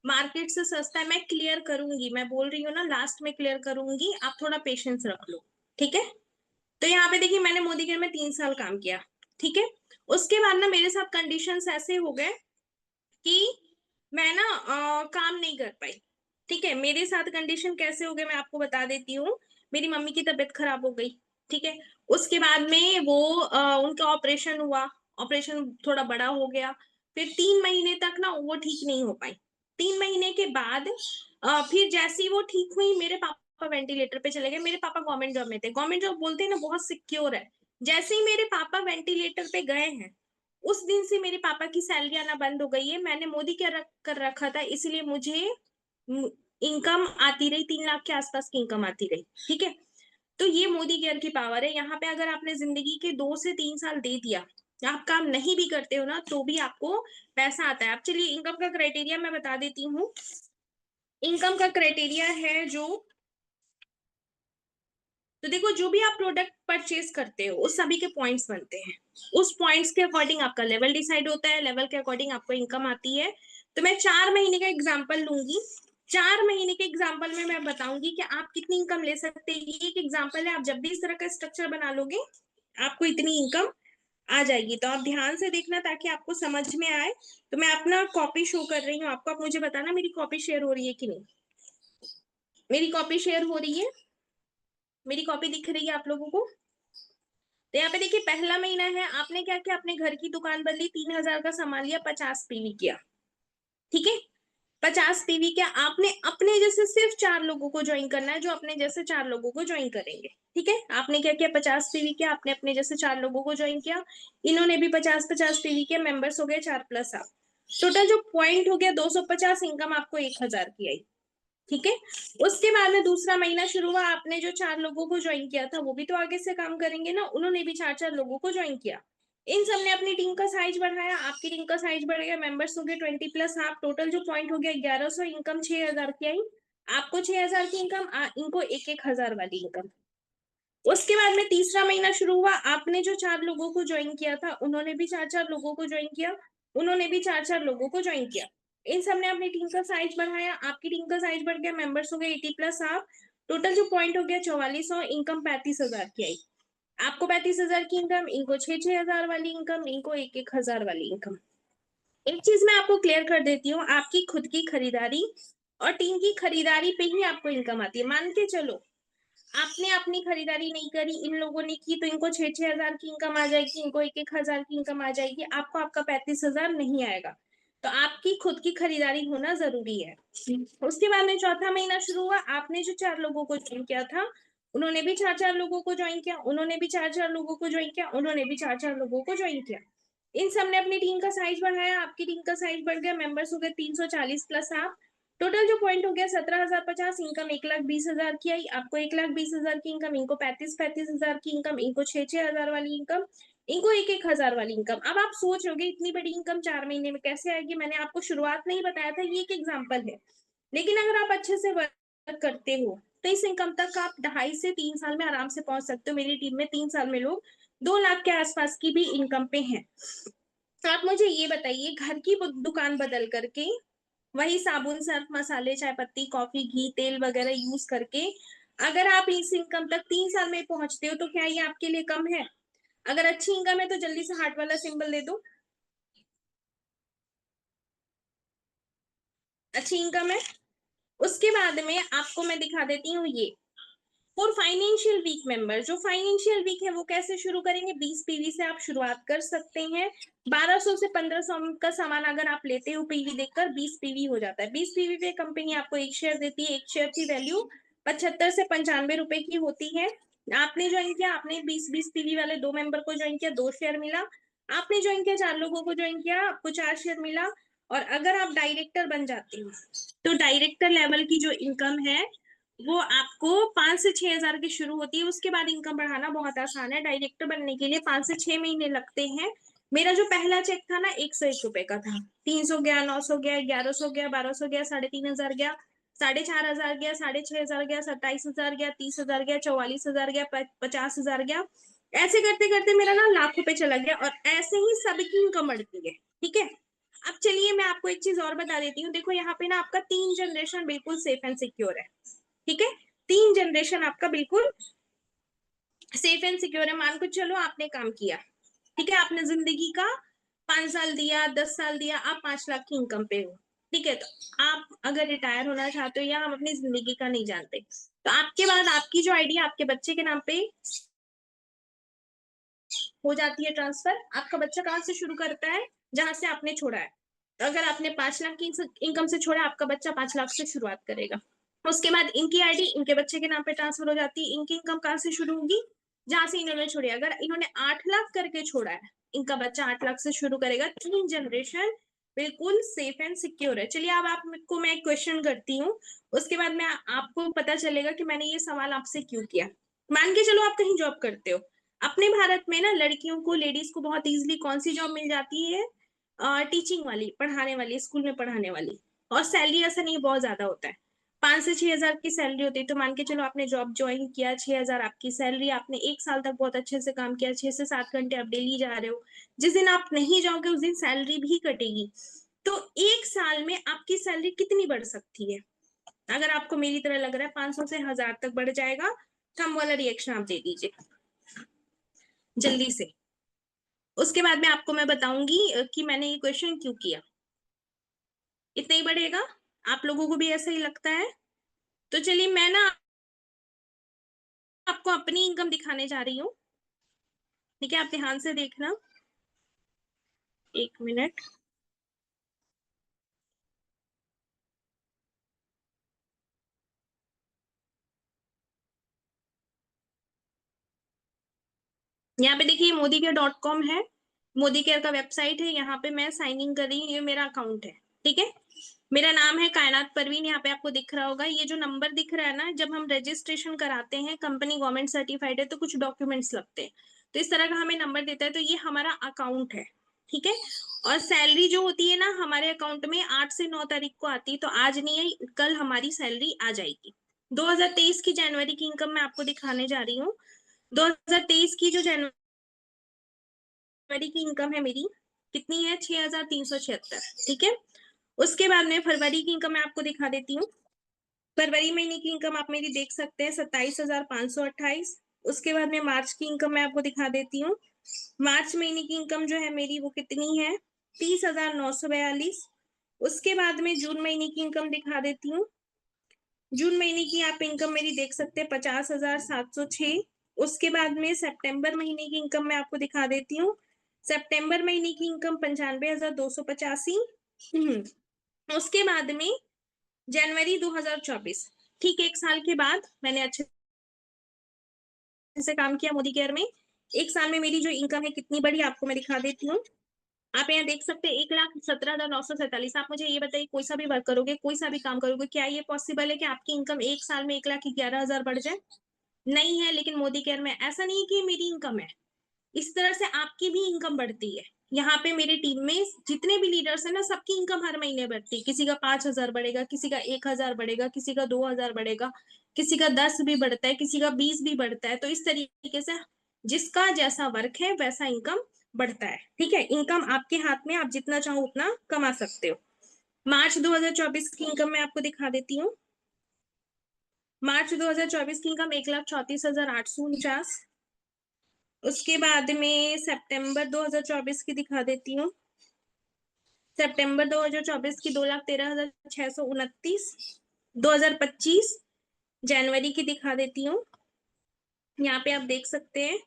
मार्केट से सस्ता है। मैं क्लियर करूंगी, मैं बोल रही हूँ ना, लास्ट में क्लियर करूंगी, आप थोड़ा पेशेंस रख लो, ठीक है। तो यहाँ पे देखिए मैंने मोदी केयर में 3 साल काम किया, ठीक है। उसके बाद ना मेरे साथ कंडीशंस ऐसे हो गए कि मैं ना काम नहीं कर पाई, ठीक है। मेरे साथ कंडीशन कैसे हो गए मैं आपको बता देती हूँ। मेरी मम्मी की तबीयत खराब हो गई, ठीक है। उसके बाद में वो उनका ऑपरेशन हुआ, ऑपरेशन थोड़ा बड़ा हो गया। फिर 3 महीने तक ना वो ठीक नहीं हो पाई। 3 महीने के बाद फिर जैसे ही वो ठीक हुई, मेरे पापा वेंटिलेटर पे चले गए। मेरे पापा गवर्नमेंट जॉब में थे, गवर्नमेंट जॉब बोलते हैं ना बहुत सिक्योर है। जैसे ही मेरे पापा वेंटिलेटर पे गए हैं, उस दिन से मेरे पापा की सैलरी आना बंद हो गई है। मैंने मोदी क्या कर रखा था, इसलिए मुझे इनकम आती रही, 3 लाख के आसपास की इनकम आती रही, ठीक है। तो ये मोदी केयर की पावर है। यहाँ पे अगर आपने जिंदगी के 2 से 3 साल दे दिया, आप काम नहीं भी करते हो ना, तो भी आपको पैसा आता है। अब चलिए इनकम का क्राइटेरिया मैं बता देती हूँ। इनकम का क्राइटेरिया है जो, तो देखो जो भी आप प्रोडक्ट परचेज करते हो उस सभी के पॉइंट्स बनते हैं। उस पॉइंट्स के अकॉर्डिंग आपका लेवल डिसाइड होता है, लेवल के अकॉर्डिंग आपको इनकम आती है। तो मैं 4 महीने का एग्जांपल लूंगी। 4 महीने के एग्जांपल में मैं बताऊंगी कि आप कितनी इनकम ले सकते हैं। ये एक एग्जांपल है, आप जब भी इस तरह का स्ट्रक्चर बना लोगे आपको इतनी इनकम आ जाएगी। तो आप ध्यान से देखना ताकि आपको समझ में आए। तो मैं अपना कॉपी शो कर रही हूँ आपको, आप मुझे बताना मेरी कॉपी शेयर हो रही है कि नहीं। मेरी कॉपी शेयर हो रही है, मेरी कॉपी दिख रही है आप लोगों को। तो यहाँ पे देखिए पहला महीना है, आपने क्या किया, अपने घर की दुकान बदली, 3,000 का सामान लिया, 50 पीवी किया, ठीक है। 50 पीवी क्या, आपने अपने जैसे सिर्फ 4 लोगों को ज्वाइन करना है, जो अपने जैसे 4 लोगों को ज्वाइन करेंगे, ठीक है। आपने क्या किया, 50 पीवी किया, आपने अपने जैसे 4 लोगों को ज्वाइन किया। इन्होंने भी 50-50 पीवी किया, मेंबर्स हो गए 4 + आप। टोटल जो पॉइंट हो गया 250, इनकम आपको 1,000 की आई, ठीक है। उसके बाद में दूसरा महीना शुरू हुआ, आपने जो 4 लोगों को ज्वाइन किया था वो भी तो आगे से काम करेंगे ना, उन्होंने भी 4-4 लोगों को ज्वाइन किया। इन सब ने अपनी टीम का साइज बढ़ाया, आपकी टीम का साइज बढ़ गया, मेंबर्स हो गए 20 + आप। टोटल जो पॉइंट हो गया 1100, इनकम 6,000 की आई। आपको 6,000 की इनकम, इनको 1-1 हजार वाली इनकम। उसके बाद में तीसरा महीना शुरू हुआ, आपने जो 4 लोगों को ज्वाइन किया था उन्होंने भी 4-4 लोगों को ज्वाइन किया, उन्होंने भी 4-4 लोगों को ज्वाइन किया। इन सब ने अपनी टीम का साइज बढ़ाया, आपकी टीम का साइज बढ़ गया, मेंबर्स हो गए 80 + आप। टोटल जो पॉइंट हो गया 4400, इनकम 35,000 की आई। आपको 35,000 की इनकम, इनको 6-6 हजार वाली इनकम, इनको 1-1 हजार वाली इनकम। एक चीज मैं आपको क्लियर कर देती हूँ, आपकी खुद की खरीदारी और टीम की खरीदारी पे ही आपको इनकम आती है। मान के चलो आपने अपनी खरीदारी नहीं करी, इन लोगों ने की, तो इनको 6-6 हजार की इनकम आ जाएगी, इनको 1-1 हजार की इनकम आ जाएगी, आपको आपका 35,000 नहीं आएगा। तो आपकी खुद की खरीदारी होना जरूरी है। उसके बाद में चौथा महीना शुरू हुआ, आपने जो 4 लोगों को ज्वाइन किया था उन्होंने भी 4-4 लोगों को ज्वाइन किया, उन्होंने भी 4-4 लोगों को ज्वाइन किया, उन्होंने भी 4-4 लोगों को ज्वाइन किया। इन सब ने अपनी टीम का साइज बढ़ाया, आपकी टीम का साइज बढ़ गया, मेंबर्स हो गए 340 + आप। टोटल जो पॉइंट हो गया 17,050, इनकम 1,20,000 की आई। आपको 1,20,000 की इनकम, इनको 35-35 हजार की इनकम, इनको 6-6 हजार वाली इनकम, इनको 1-1 हजार वाली इनकम। अब आप सोच रहोगे इतनी बड़ी इनकम 4 महीने में कैसे आएगी, मैंने आपको शुरुआत में ही बताया था, ये एक एग्जाम्पल है। लेकिन अगर आप अच्छे से वर्क करते हो तो इस इनकम तक आप 2.5 से 3 साल में आराम से पहुंच सकते हो। मेरी टीम में 3 साल में लोग 2 लाख के आसपास की भी इनकम पे हैं। तो आप मुझे ये बताइए, घर की दुकान बदल करके वही साबुन, सर्फ, मसाले, चाय पत्ती, कॉफी, घी, तेल वगैरह यूज करके अगर आप इस इनकम तक 3 साल में पहुंचते हो, तो क्या ये आपके लिए कम है? अगर अच्छी इनकम है तो जल्दी से हार्ट वाला सिंबल दे दो। अच्छी इनकम है। उसके बाद में आपको मैं दिखा देती हूँ ये फॉर फाइनेंशियल वीक मेंबर। जो फाइनेंशियल वीक है वो कैसे शुरू करेंगे, 20 पीवी से आप शुरुआत कर सकते हैं। 1200 से 1500 का सामान अगर आप लेते हो पीवी देखकर, 20 पीवी हो जाता है। 20 पीवी पे कंपनी आपको एक शेयर देती है, एक शेयर की वैल्यू 75 से 95 रुपए की होती है। आपने ज्वाइन किया, आपने 20-20 पीवी वाले 2 मेंबर को ज्वाइन किया, 2 शेयर मिला। आपने ज्वाइन किया, 4 लोगों को ज्वाइन किया, आपको 4 शेयर मिला। और अगर आप डायरेक्टर बन जाते हो तो डायरेक्टर लेवल की जो इनकम है वो आपको 5 से 6 हजार की शुरू होती है। उसके बाद इनकम बढ़ाना बहुत आसान है। डायरेक्टर बनने के लिए 5 से 6 महीने लगते हैं। मेरा जो पहला चेक था ना 101 रुपए का था, 300 गया, 900 गया, 1100 गया, 1200 गया, 3,500 गया, 4,500 गया, 6,500 गया, 27,000 गया, 30,000 गया, 44,000 गया, 50,000 गया। ऐसे करते करते मेरा ना लाखों पे चला गया, और ऐसे ही सबकी इनकम बढ़ती है। ठीक है, अब चलिए मैं आपको एक चीज और बता देती हूँ। देखो यहाँ पे ना आपका 3 जनरेशन बिल्कुल सेफ एंड सिक्योर है। ठीक है, 3 जनरेशन आपका बिल्कुल सेफ एंड सिक्योर है। मान के चलो आपने काम किया, ठीक है, आपने जिंदगी का 5 साल दिया, 10 साल दिया, आप 5 लाख की इनकम पे हो। ठीक है, तो आप अगर रिटायर होना चाहते हो या हम अपनी जिंदगी का नहीं जानते, तो आपके बाद आपकी जो आईडी आपके बच्चे के नाम पे हो जाती है ट्रांसफर। आपका बच्चा कहाँ से शुरू करता है, जहां से आपने छोड़ा है। तो अगर आपने 5 लाख की इनकम से छोड़ा, आपका बच्चा 5 लाख से शुरुआत करेगा। उसके बाद इनकी आईडी इनके बच्चे के नाम पे ट्रांसफर हो जाती है। इनकी इनकम कहाँ से शुरू होगी, जहां से इन्होंने छोड़ी। अगर इन्होंने 8 लाख करके छोड़ा है, इनका बच्चा 8 लाख से शुरू करेगा। 3 जनरेशन बिल्कुल सेफ एंड सिक्योर है। चलिए अब आपको मैं एक क्वेश्चन करती हूँ, उसके बाद मैं आपको पता चलेगा कि मैंने ये सवाल आपसे क्यों किया। मान के चलो आप कहीं जॉब करते हो। अपने भारत में ना लड़कियों को, लेडीज को बहुत इजीली कौन सी जॉब मिल जाती है, टीचिंग वाली, पढ़ाने वाली, स्कूल में पढ़ाने वाली। और सैलरी ऐसा नहीं बहुत ज्यादा होता है, 5 से 6 हजार की सैलरी होती है। तो मान के चलो आपने जॉब ज्वाइन किया, 6 हजार आपकी सैलरी, आपने 1 साल तक बहुत अच्छे से काम किया, 6 से 7 घंटे आप डेली जा रहे हो। जिस दिन आप नहीं जाओगे उस दिन सैलरी भी कटेगी। तो 1 साल में आपकी सैलरी कितनी बढ़ सकती है? अगर आपको मेरी तरह लग रहा है 500 से 1000 तक बढ़ जाएगा, थंब वाला रिएक्शन आप दे दीजिए जल्दी से। उसके बाद में आपको मैं बताऊंगी कि मैंने ये क्वेश्चन क्यों किया। इतना ही बढ़ेगा? आप लोगों को भी ऐसा ही लगता है? तो चलिए मैं ना आपको अपनी इनकम दिखाने जा रही हूँ। ठीक है, आप ध्यान से देखना, 1 मिनट। यहाँ पे देखिए मोदी केयर .com है, मोदी केयर का वेबसाइट है। यहाँ पे मैं साइन इन कर रही हूँ, ये मेरा अकाउंट है। ठीक है, मेरा नाम है कायनात परवीन। यहाँ पे आपको दिख रहा होगा, ये जो नंबर दिख रहा है ना, जब हम रजिस्ट्रेशन कराते हैं, कंपनी गवर्नमेंट सर्टिफाइड है तो कुछ डॉक्यूमेंट्स लगते हैं, तो इस तरह का हमें नंबर देता है। तो ये हमारा अकाउंट है। ठीक है, और सैलरी जो होती है ना हमारे अकाउंट में 8 से 9 तारीख को आती है। तो आज नहीं आई, कल हमारी सैलरी आ जाएगी। 2023 की जनवरी की इनकम मैं आपको दिखाने जा रही हूँ। 2023 की जो जनवरी की इनकम है मेरी, कितनी है, 6,376। ठीक है, उसके बाद में फरवरी की इनकम मैं आपको दिखा देती हूँ। फरवरी महीने की इनकम आप मेरी देख सकते हैं, 27,528। उसके बाद में मार्च की इनकम मैं आपको दिखा देती हूँ। मार्च महीने की इनकम जो है मेरी वो कितनी है, 30,942। उसके बाद में जून महीने की इनकम दिखा देती हूँ। जून महीने की आप इनकम मेरी देख सकते हैं, 50,706। उसके बाद में सितंबर महीने की इनकम मैं आपको दिखा देती हूँ। सितंबर महीने की इनकम 95,285। उसके बाद में जनवरी 2024, ठीक 1 साल के बाद मैंने अच्छे से काम किया मोदी केयर में। 1 साल में मेरी जो इनकम है कितनी बढ़ी आपको मैं दिखा देती हूँ। आप यहाँ देख सकते हैं, 1,17,947। आप मुझे ये बताइए, कोई सा भी वर्क करोगे, कोई सा भी काम करोगे, क्या ये पॉसिबल है कि आपकी इनकम 1 साल में 1,11,000 बढ़ जाए? नहीं है। लेकिन मोदी केयर में ऐसा नहीं है कि मेरी इनकम है, इस तरह से आपकी भी इनकम बढ़ती है। यहाँ पे मेरी टीम में जितने भी लीडर्स हैं ना, सबकी इनकम हर महीने बढ़ती है। किसी का 5,000 बढ़ेगा, किसी का 1,000 बढ़ेगा, किसी का 2,000 बढ़ेगा, किसी का 10 भी बढ़ता है, किसी का 20 भी बढ़ता है। तो इस तरीके से जिसका जैसा वर्क है वैसा इनकम बढ़ता है। ठीक है, इनकम आपके हाथ में, आप जितना चाहो उतना कमा सकते हो। मार्च 2024 की इनकम मैं आपको दिखा देती हूँ। मार्च 2024 की इनकम 1,34,849। उसके बाद में सितंबर 2024 की दिखा देती हूँ। सितंबर 2024 की 2,13,629। 2025 जनवरी की दिखा देती हूँ। यहाँ पे आप देख सकते हैं,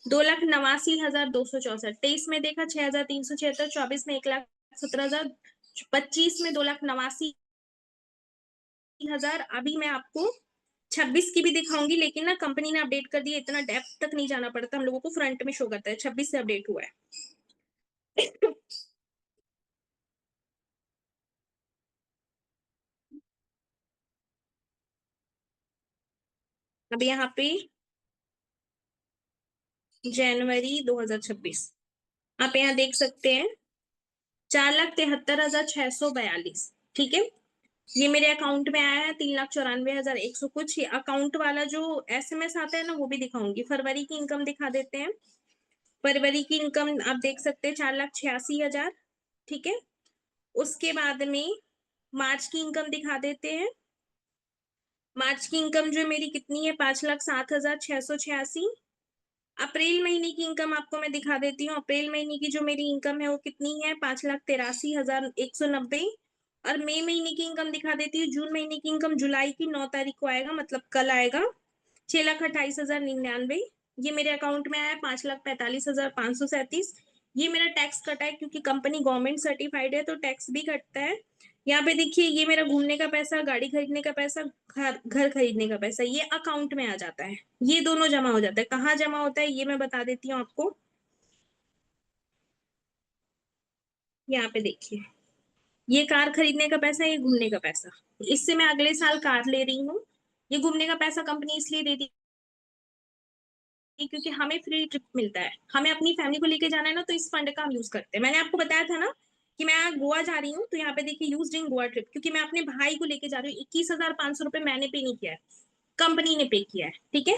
2,89,264। 23 में देखा 6,376। 24 में 1,17,000। 25 में 2,89,000। अभी मैं आपको 26 की भी दिखाऊंगी, लेकिन ना कंपनी ने अपडेट कर दिया, इतना डेप्थ तक नहीं जाना पड़ता, हम लोगों को फ्रंट में शो करता है 26 से अपडेट हुआ है। अब यहाँ पे जनवरी 2026 आप यहाँ देख सकते हैं, 4,73,642। ठीक है, ये मेरे अकाउंट में आया है 3,94,100 कुछ। ये अकाउंट वाला जो एसएमएस आता है ना वो भी दिखाऊंगी। फरवरी की इनकम दिखा देते हैं। फरवरी की इनकम आप देख सकते हैं 4,86,000। ठीक है। उसके बाद में मार्च की इनकम दिखा देते हैं। मार्च की इनकम जो मेरी कितनी है, 5,07,686। अप्रैल महीने की इनकम आपको मैं दिखा देती हूँ। अप्रैल महीने की जो मेरी इनकम है वो कितनी है, 5,83,190। और मई महीने की इनकम दिखा देती हूँ। जून महीने की इनकम जुलाई की 9 तारीख को आएगा, मतलब कल आएगा, 6,28,099। ये मेरे अकाउंट में आया है 5,45,537। ये मेरा टैक्स कटा है क्योंकि कंपनी गवर्नमेंट सर्टिफाइड है तो टैक्स भी कटता है। यहाँ पे देखिए, ये मेरा घूमने का पैसा, गाड़ी खरीदने का पैसा, घर घर खरीदने का पैसा, ये अकाउंट में आ जाता है। ये दोनों जमा हो जाता है। कहाँ जमा होता है ये मैं बता देती हूँ आपको। यहाँ पे देखिए, ये कार खरीदने का पैसा, ये घूमने का पैसा। इससे मैं अगले साल कार ले रही हूँ। ये घूमने का पैसा कंपनी इसलिए देती है क्योंकि हमें फ्री ट्रिप मिलता है। हमें अपनी फैमिली को लेके जाना है ना, तो इस फंड का हम यूज करते हैं। मैंने आपको बताया था ना कि मैं गोवा जा रही हूँ, तो यहाँ पे देखिए यूज इन गोवा ट्रिप, क्योंकि मैं अपने भाई को लेके जा रही हूँ। 21,500 रुपये मैंने पे नहीं किया है, कंपनी ने पे किया है। ठीक है।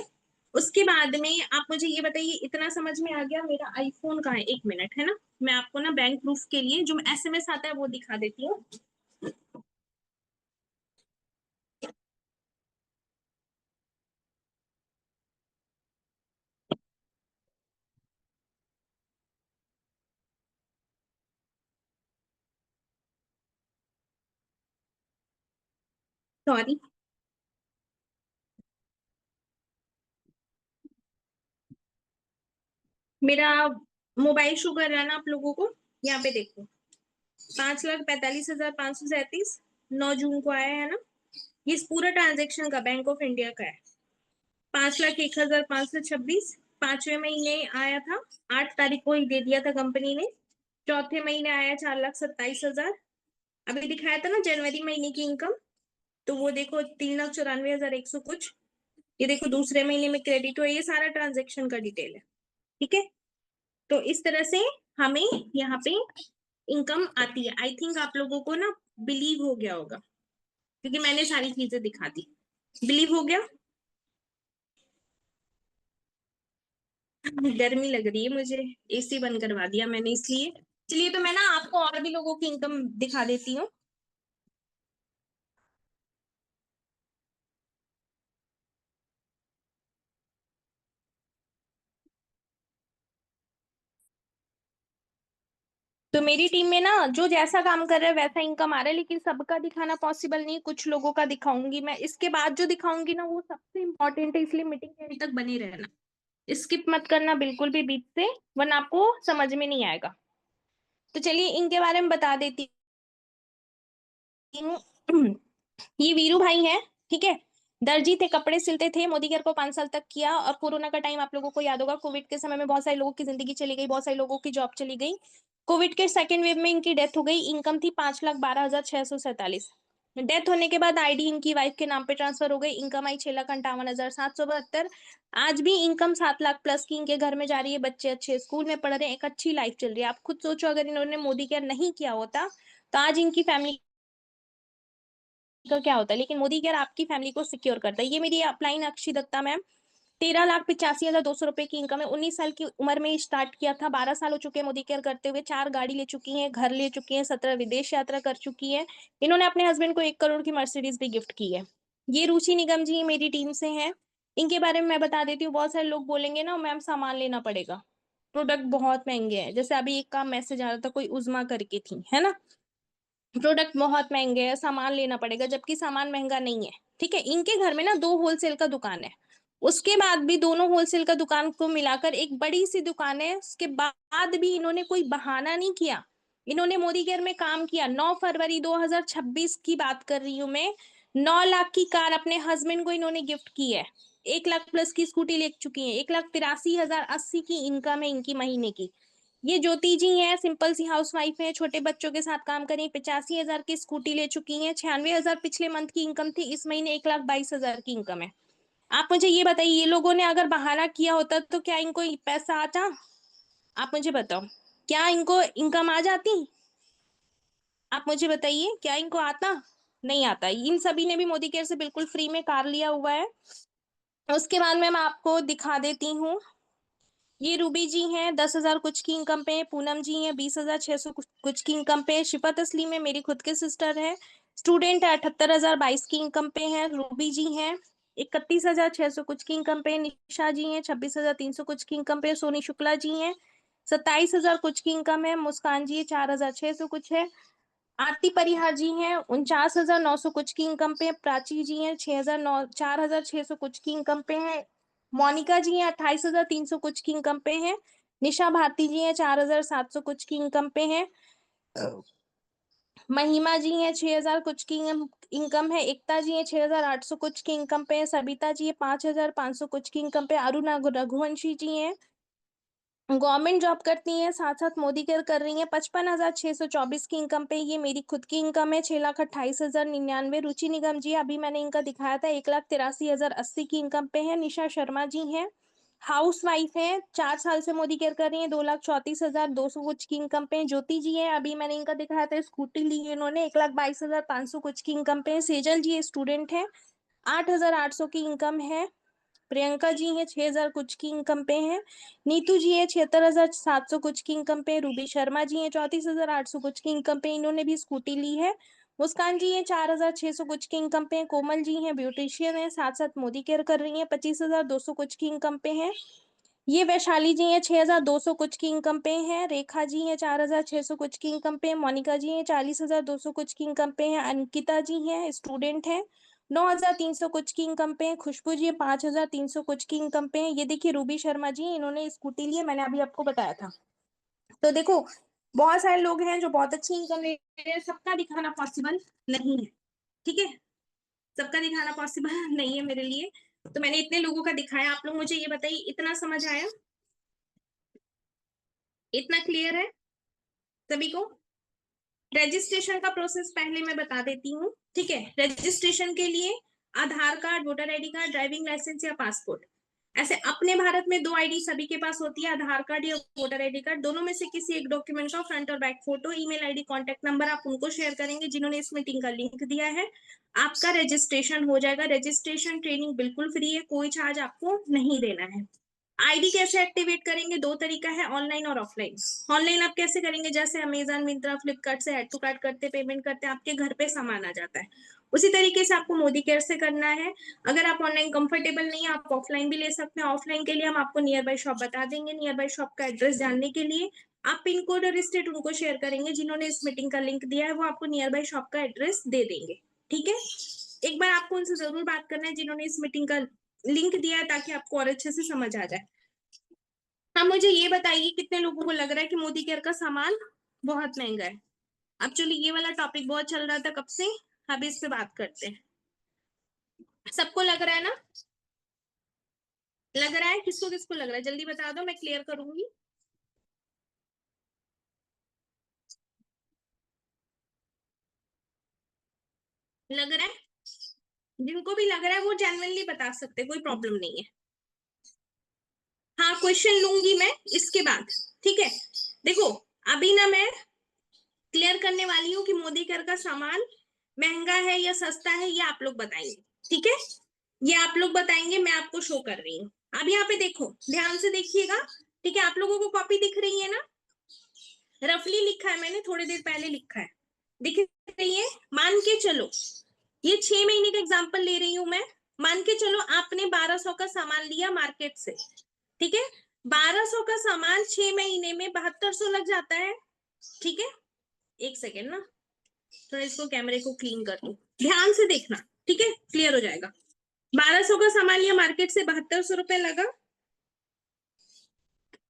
उसके बाद में आप मुझे ये बताइए, इतना समझ में आ गया। मेरा आईफोन कहाँ है, 1 मिनट, है ना। मैं आपको ना बैंक प्रूफ के लिए जो एसएमएस आता है वो दिखा देती हूँ। सॉरी। मेरा मोबाइल शो कर रहा है ना आप लोगों को, यहाँ पे देखो, 5,45,537 9 जून को आया है ना। ये इस पूरा ट्रांजेक्शन का बैंक ऑफ इंडिया का है। 5,01,526 5वें महीने आया था। 8 तारीख को ही दे दिया था कंपनी ने। चौथे महीने आया 4,27,000। अभी दिखाया था ना जनवरी महीने की इनकम, तो वो देखो 3,94,100 कुछ। ये देखो दूसरे महीने में क्रेडिट हुआ। ये सारा ट्रांजेक्शन का डिटेल है। ठीक है। तो इस तरह से हमें यहाँ पे इनकम आती है। आई थिंक आप लोगों को ना बिलीव हो गया होगा, क्योंकि मैंने सारी चीजें दिखा दी। बिलीव हो गया। गर्मी लग रही है मुझे, एसी बंद करवा दिया मैंने इसलिए। चलिए, तो मैं ना आपको और भी लोगों की इनकम दिखा देती हूँ। तो मेरी टीम में ना जो जैसा काम कर रहा है वैसा इनकम आ रहा है, लेकिन सबका दिखाना पॉसिबल नहीं। कुछ लोगों का दिखाऊंगी मैं। इसके बाद जो दिखाऊंगी ना वो सबसे इंपॉर्टेंट है, इसलिए मीटिंग के एंड तक बने रहना। स्किप मत करना बिल्कुल भी बीच से, वरना आपको समझ में नहीं आएगा। तो चलिए इनके बारे में बता देती हूँ। ये वीरू भाई है। ठीक है। दर्जी थे, कपड़े सिलते थे। मोदी केयर को 5 साल तक किया, और कोरोना का टाइम आप लोगों को याद होगा। कोविड के समय में बहुत सारे लोगों की जिंदगी चली गई, बहुत सारे लोगों की जॉब चली गई। कोविड के सेकेंड वेव में इनकी डेथ हो गई। इनकम थी 5,12,647। डेथ होने के बाद आईडी इनकी वाइफ के नाम पे ट्रांसफर हो गई। इनकम आई 6,58,772। आज भी इनकम 7 लाख प्लस की इनके घर में जा रही है। बच्चे अच्छे स्कूल में पढ़ रहे हैं, एक अच्छी लाइफ चल रही है। आप खुद सोचो, अगर इन्होंने मोदी केयर नहीं किया होता तो आज इनकी फैमिली का क्या होता है। लेकिन मोदी केयर आपकी फैमिली को सिक्योर करता है। ये मेरी अपलाइन अक्षी दत्ता मैम, 13,85,200 रुपए की इनकम है। 19 साल की उम्र में स्टार्ट किया था। 12 साल हो चुके हैं मोदी केयर करते हुए। 4 गाड़ी ले चुकी हैं, घर ले चुकी हैं, 17 विदेश यात्रा कर चुकी है। इन्होंने अपने हस्बैंड को 1 करोड़ की मर्सिडीज भी गिफ्ट की है। ये रुचि निगम जी मेरी टीम से हैं। इनके बारे में मैं बता देती हूँ। बहुत सारे लोग बोलेंगे ना मैम सामान लेना पड़ेगा, प्रोडक्ट बहुत महंगे हैं। जैसे अभी एक का मैसेज आ रहा था, कोई उजमा करके थी, है ना। प्रोडक्ट बहुत महंगे हैं, सामान लेना पड़ेगा, जबकि सामान महंगा नहीं है। ठीक है। इनके घर में ना 2 होलसेल का दुकान है। उसके बाद भी दोनों होलसेल का दुकान को मिलाकर एक बड़ी सी दुकान है। उसके बाद भी इन्होंने कोई बहाना नहीं किया। इन्होंने मोदी केयर में काम किया। 9 फरवरी 2026 की बात कर रही हूँ मैं। 9 लाख की कार अपने हस्बैंड को इन्होंने गिफ्ट की है। 1 लाख प्लस की स्कूटी ले चुकी है। 1,83,080 की इनकम है इनकी महीने की। ये ज्योति जी हैं, सिंपल सी हाउसवाइफ है, छोटे बच्चों के साथ काम करें। 85,000 की स्कूटी ले चुकी हैं। 96,000 पिछले मंथ की इनकम थी। इस महीने 1,22,000 की इनकम है। आप मुझे ये बताइए, ये लोगों ने अगर बहाना किया होता तो क्या इनको पैसा आता? आप मुझे बताओ, क्या इनको इनकम आ जाती? आप मुझे बताइए, क्या इनको आता? नहीं आता। इन सभी ने भी मोदी केयर से बिल्कुल फ्री में कार लिया हुआ है। उसके बाद में मैं आपको दिखा देती हूँ, ये रूबी जी हैं 10,000 कुछ की इनकम पे, पूनम जी हैं 20,600 कुछ की इनकम पे, शिफा तस्लीम है मेरी खुद के सिस्टर है, स्टूडेंट है 78,022 की इनकम पे है, रूबी जी हैं 31,600 कुछ की इनकम पे, निशा जी हैं 26,300 कुछ की इनकम पे, सोनी शुक्ला जी हैं 27,000 कुछ की इनकम है, मुस्कान जी 4,600 कुछ है, आरती परिहार जी हैं 49,900 कुछ की इनकम पे, प्राची जी हैं 4,600 कुछ की इनकम पे है, मोनिका जी हैं 28,300 कुछ की इनकम पे है, निशा भारती जी हैं 4,700 कुछ की इनकम पे है, महिमा जी हैं 6,000 कुछ की इनकम है, एकता जी हैं 6,800 कुछ की इनकम पे है, सबिता जी है 5,500 कुछ की इनकम पे, अरुणा रघुवंशी जी हैं गवर्नमेंट जॉब करती हैं, साथ साथ मोदी केयर कर रही हैं, 55,624 की इनकम पे, ये मेरी खुद की इनकम है 6,28,099। रुचि निगम जी अभी मैंने इनका दिखाया था 1,83,080 की इनकम पे है। निशा शर्मा जी हैं हाउस वाइफ है, 4 साल से मोदी केयर कर रही है, 2,34,200 कुछ की इनकम पे। ज्योति जी है अभी मैंने इनका दिखाया था, स्कूटी ली है इन्होंने 1,22,500 कुछ की इनकम पे। सेजल जी स्टूडेंट है 8,800 की इनकम है। प्रियंका जी है 6,000 कुछ की इनकम पे है। नीतू जी है 76,700 कुछ की इनकम पे। रूबी शर्मा जी है 34,800 कुछ की इनकम पे, इन्होंने भी स्कूटी ली है। मुस्कान जी है 4,600 कुछ की इनकम पे। कोमल जी है ब्यूटिशियन है, साथ साथ मोदी केयर कर रही है, 25,200 कुछ की इनकम पे है। ये वैशाली जी हैं 6,200 कुछ की इनकम पे हैं। रेखा जी हैं 4,600 कुछ की इनकम पे। मोनिका जी हैं 40,200 कुछ की इनकम पे हैं। अंकिता जी हैं स्टूडेंट हैं 9,300 कुछ की इनकम पे। खुशबू जी 5,300 कुछ की इनकम पे हैं। ये देखिए रूबी शर्मा जी इन्होंने स्कूटी ली है, मैंने अभी आपको बताया था। तो देखो बहुत सारे लोग हैं जो बहुत अच्छी इनकम ले रहे हैं, सबका दिखाना पॉसिबल नहीं है, ठीक है, सबका दिखाना पॉसिबल नहीं है मेरे लिए। तो मैंने इतने लोगों का दिखाया, आप लोग मुझे ये बताइए इतना समझ आया, इतना क्लियर है सभी को? रजिस्ट्रेशन का प्रोसेस पहले मैं बता देती हूँ, ठीक है। रजिस्ट्रेशन के लिए Aadhaar card, voter ID card, driving licence या पासपोर्ट, ऐसे अपने भारत में 2 आईडी सभी के पास होती है, आधार कार्ड या वोटर आईडी कार्ड, दोनों में से किसी एक डॉक्यूमेंट का फ्रंट और back photo, email ID, contact number आप उनको शेयर करेंगे जिन्होंने इस मीटिंग का लिंक दिया है, आपका रजिस्ट्रेशन हो जाएगा। रजिस्ट्रेशन ट्रेनिंग बिल्कुल फ्री है, कोई चार्ज आपको नहीं देना है। आईडी कैसे एक्टिवेट करेंगे? 2 तरीका है, ऑनलाइन और ऑफलाइन। ऑनलाइन आप कैसे करेंगे? जैसे अमेजन, मिंत्रा, फ्लिपकार्ट से ऐड टू कार्ट करते, पेमेंट करते, आपके घर पे सामान आ जाता है, उसी तरीके से आपको मोदी केयर से करना है। अगर आप ऑनलाइन कंफर्टेबल नहीं है, आप ऑफलाइन भी ले सकते हैं। ऑफलाइन के लिए हम आपको नियर बाय शॉप बता देंगे, नियर बाय शॉप का एड्रेस जानने के लिए आप पिन कोड और स्टेट उनको शेयर करेंगे जिन्होंने इस मीटिंग का लिंक दिया है, वो आपको नियर बाय शॉप का एड्रेस दे देंगे, ठीक है। एक बार आपको उनसे जरूर बात करना है जिन्होंने इस मीटिंग का लिंक दिया है, ताकि आपको और अच्छे से समझ आ जाए। अब मुझे ये बताइए कितने लोगों को लग रहा है कि मोदी केयर का सामान बहुत महंगा है? अब चलिए ये वाला टॉपिक बहुत चल रहा था कब से, अब इस पे बात करते हैं। सबको लग रहा है ना? लग रहा है? किसको किसको लग रहा है जल्दी बता दो, मैं क्लियर करूंगी। लग रहा है? जिनको भी लग रहा है वो जेन्युइनली बता सकते, कोई प्रॉब्लम नहीं है। हाँ क्वेश्चन लूंगी मैं इसके बाद, ठीक है। देखो अभी ना मैं क्लियर करने वाली हूँ कि मोदी केयर का सामान महंगा है या सस्ता है, ये आप लोग बताएंगे, ठीक है। ये आप लोग बताएंगे, मैं आपको शो कर रही हूँ। अब यहाँ पे देखो, ध्यान से देखिएगा, ठीक है। आप लोगों को कॉपी दिख रही है ना? रफली लिखा है मैंने, थोड़ी देर पहले लिखा है, दिख रही है? मान के चलो ये 6 महीने का एग्जाम्पल ले रही हूं मैं। मान के चलो आपने 1,200 का सामान लिया मार्केट से, ठीक है। 1,200 का सामान 6 महीने में 7,200 लग जाता है, ठीक है। एक सेकेंड ना, तो इसको कैमरे को क्लीन कर लूं, ध्यान से देखना, ठीक है, क्लियर हो जाएगा। 1,200 का सामान लिया मार्केट से, 7,200 लगा।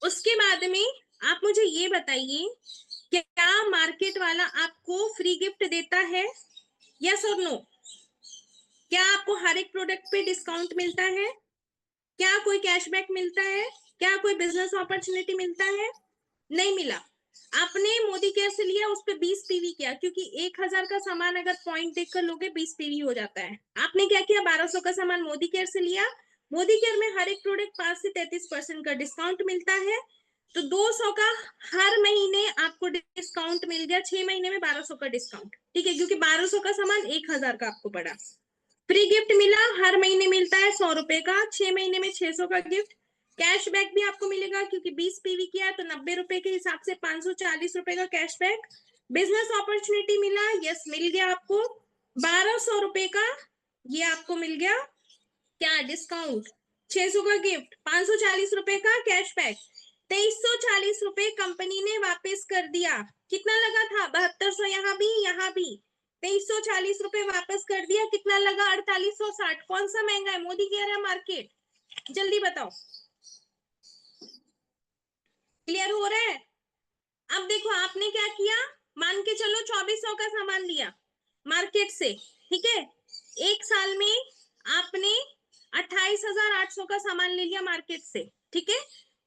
उसके बाद में आप मुझे ये बताइए, क्या मार्केट वाला आपको फ्री गिफ्ट देता है? यस और नो? क्या आपको हर एक प्रोडक्ट पे डिस्काउंट मिलता है? क्या कोई कैशबैक मिलता है? क्या कोई बिजनेस अपॉर्चुनिटी मिलता है? नहीं मिला। आपने मोदी केयर से लिया, उस पर 20 पीवी किया, क्योंकि 1,000 का सामान अगर पॉइंट देखकर लोगे 20 पीवी हो जाता है। आपने क्या किया? 1,200 का सामान मोदी केयर से लिया। मोदी केयर में हर एक प्रोडक्ट 5 से 33% का डिस्काउंट मिलता है। तो 200 का हर महीने आपको डिस्काउंट मिल गया, 6 महीने में 1200 का डिस्काउंट, ठीक है, क्योंकि 1200 का सामान 1000 का आपको पड़ा। फ्री गिफ्ट मिला, हर महीने मिलता है 100 रुपए का, 6 महीने में 600 का गिफ्ट। कैशबैक भी आपको मिलेगा, क्योंकि 20 पीवी किया तो 90 रुपए के हिसाब से 540 रुपए का कैशबैक। बिजनेस अपॉर्चुनिटी मिला, यस मिल गया आपको 1200 रुपए का, ये आपको मिल गया क्या डिस्काउंट। 600 का गिफ्ट, 540 रुपए का कैशबैक, 2340 रुपए कंपनी ने वापस कर दिया। कितना लगा था 7200, यहाँ भी 2340 रुपए वापस कर दिया। कितना लगा 4860। कौन सा महंगा है, मोदी केयर है मार्केट? जल्दी बताओ, क्लियर हो रहा है? अब देखो आपने क्या किया, मान के चलो 2400 का सामान लिया मार्केट से, ठीक है, एक साल में आपने 28,800 का सामान ले लिया मार्केट से, ठीक है।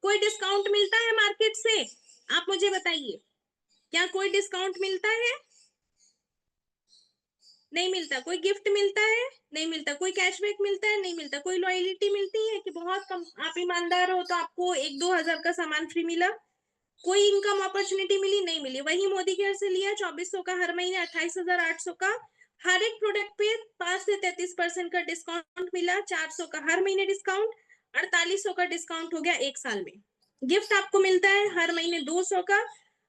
कोई डिस्काउंट मिलता है मार्केट से? आप मुझे बताइए, क्या कोई डिस्काउंट मिलता है? नहीं मिलता। कोई गिफ्ट मिलता है? नहीं मिलता। कोई कैशबैक मिलता है? नहीं मिलता। कोई लॉयलिटी मिलती है कि बहुत कम आप ईमानदार हो तो आपको 1-2 हजार का सामान फ्री मिला? कोई इनकम अपॉर्चुनिटी मिली? नहीं मिली। वही मोदी केयर से लिया 2400 का हर महीने, 28,800 का हर एक प्रोडक्ट पे 5 से 33% का डिस्काउंट मिला, 400 का हर महीने डिस्काउंट, 4800 का डिस्काउंट हो गया एक साल में। गिफ्ट आपको मिलता है हर महीने 200 का,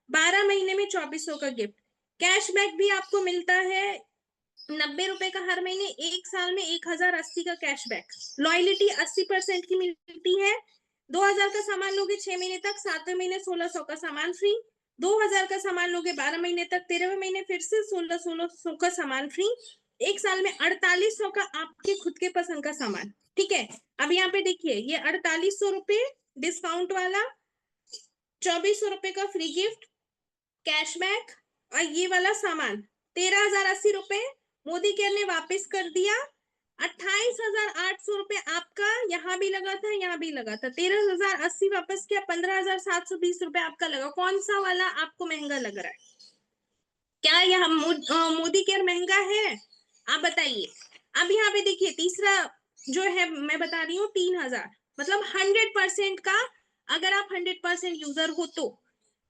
12 महीने में 2400 का गिफ्ट। कैशबैक भी आपको मिलता है 90 रुपए का हर महीने, एक साल में 1080 का कैशबैक। लॉयलिटी 80% की मिलती है। 2000 का सामान लोगे 6 महीने तक, 7वें महीने 1600 का सामान फ्री। 2000 का सामान लोगे 12 महीने तक, 13वें महीने फिर से 1600 का सामान फ्री। एक साल में 4800 का आपके खुद के पसंद का सामान, ठीक है। अब यहाँ पे देखिए, ये 4800 रुपए डिस्काउंट वाला, 2400 रुपए का फ्री गिफ्ट, कैशबैक, और ये वाला सामान 13,080 रुपए मोदी केयर ने वापस कर दिया। 28,800 रुपए आपका यहाँ भी लगा था, यहाँ भी लगा था। 13,080 वापस किया, 15,720 रुपए आपका लगा। कौन सा वाला आपको महंगा लग रहा है? क्या यह मोदी केयर महंगा है? आप बताइए। अब यहाँ पे देखिए तीसरा जो है मैं बता रही हूँ 3,000, मतलब 100% का। अगर आप 100% यूजर हो तो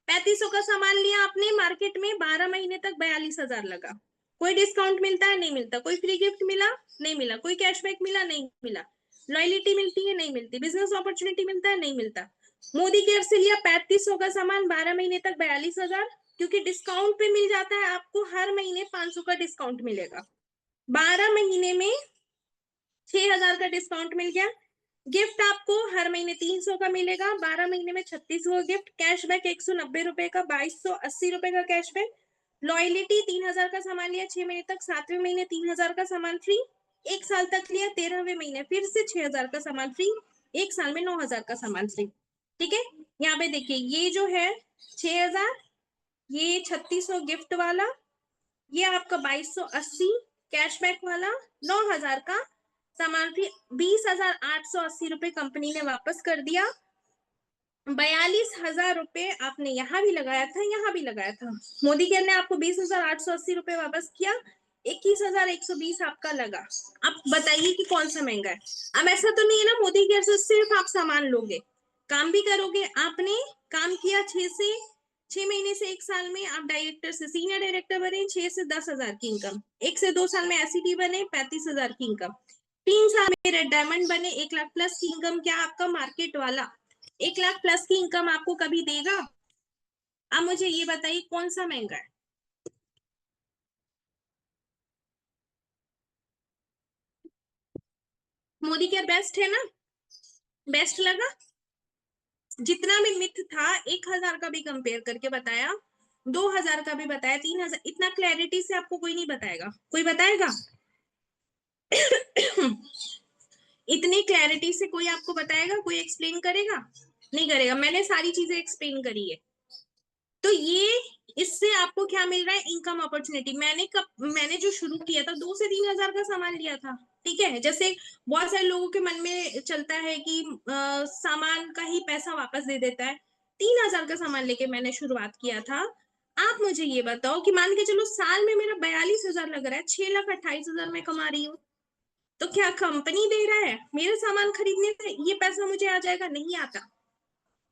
3500 का सामान लिया आपने मार्केट में, 12 महीने तक 42,000 लगा। कोई डिस्काउंट मिलता है? नहीं मिलता। कोई फ्री गिफ्ट मिला? नहीं मिला। कोई कैशबैक मिला? नहीं मिला। लॉयलिटी मिलती है? नहीं मिलती। बिजनेस अपॉर्चुनिटी मिलता है? नहीं मिलता। मोदी केयर से लिया 3500 का सामान, 12 महीने तक 42,000, क्योंकि डिस्काउंट पे मिल जाता है आपको, हर महीने 500 का डिस्काउंट मिलेगा। 12 महीने में 6,000 का डिस्काउंट मिल गया। गिफ्ट आपको हर महीने 300 का मिलेगा, 12 महीने में 3600 का गिफ्ट। कैशबैक 190 रुपए का, 2280 रुपए का कैशबैक। लॉयलिटी 3,000 का सामान लिया 6 महीने तक, 7वें महीने 3,000 का सामान फ्री। एक साल तक लिया, 13वें महीने फिर से 6,000 का सामान फ्री। एक साल में 9,000 का सामान फ्री, ठीक है। यहाँ पे देखिए, ये जो है 6,000, ये 3600 गिफ्ट वाला, ये आपका 2280 कैशबैक वाला, 9,000 का सामान फ्री। 20,880 रुपए कंपनी ने वापस कर दिया। 42,000 रुपए आपने यहाँ भी लगाया था, यहाँ भी लगाया था। मोदी केयर ने आपको 20,880 रुपए वापस किया, 21,120 आपका लगा। अब बताइए कि कौन सा महंगा है? अब ऐसा तो नहीं है ना मोदी केयर से सिर्फ आप सामान लोगे, काम भी करोगे। आपने काम किया 6 महीने से एक साल में आप डायरेक्टर से सीनियर डायरेक्टर बने, 6 से 10,000 की इनकम। 1 से 2 साल में एसईडी बने, 35,000 की इनकम। 3 साल में रेड डायमंड बने, 1 लाख प्लस की इनकम। क्या आपका मार्केट वाला 1 लाख प्लस की इनकम आपको कभी देगा? अब मुझे ये बताइए कौन सा महंगा है? मोदी क्या बेस्ट है ना? बेस्ट लगा? जितना भी मिथ था, 1,000 का भी कंपेयर करके बताया, 2,000 का भी बताया, 3,000, इतना क्लैरिटी से आपको कोई नहीं बताएगा। कोई बताएगा? इतनी क्लैरिटी से कोई आपको बताएगा? कोई एक्सप्लेन करेगा? नहीं करेगा। मैंने सारी चीजें एक्सप्लेन करी है। तो ये इससे आपको क्या मिल रहा है? Income opportunity. मैंने जो शुरू किया था 2 से 3 हजार का सामान लिया था, ठीक है। जैसे बहुत सारे लोगों के मन में चलता है कि सामान का ही पैसा वापस दे देता है। 3,000 का सामान लेके मैंने शुरुआत किया था। आप मुझे ये बताओ कि मान के चलो साल में मेरा 42,000 लग रहा है, 6,28,000 में कमा रही हूँ, तो क्या कंपनी दे रहा है मेरे सामान खरीदने से ये पैसा मुझे आ जाएगा? नहीं आता।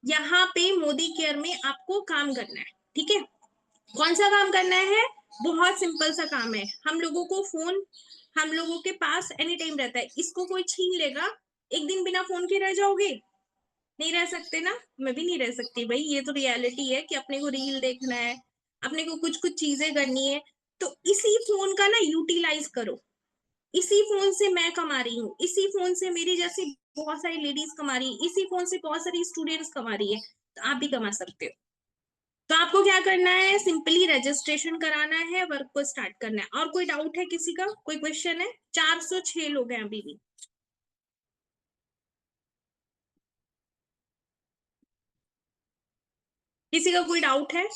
यहाँ पे मोदी केयर में आपको काम करना है, ठीक है। कौन सा काम करना है? बहुत सिंपल सा काम है। हम लोगों को फोन हम लोगों के पास एनी टाइम रहता है, इसको कोई छीन लेगा, एक दिन बिना फोन के रह जाओगे? नहीं रह सकते ना। मैं भी नहीं रह सकती भाई, ये तो रियलिटी है कि अपने को रील देखना है, अपने को कुछ कुछ चीजें करनी है। तो इसी फोन का ना यूटिलाइज करो। इसी फोन से मैं कमा रही हूँ, इसी फोन से मेरी जैसी बहुत सारी लेडीज कमा रही है, इसी फोन से बहुत सारी स्टूडेंट्स कमा रही है, तो आप भी कमा सकते हो। तो आपको क्या करना है? सिंपली रजिस्ट्रेशन कराना है, वर्क को स्टार्ट करना है। और कोई डाउट है किसी का? कोई क्वेश्चन है? 406 लोग हैं अभी भी। किसी का कोई डाउट है?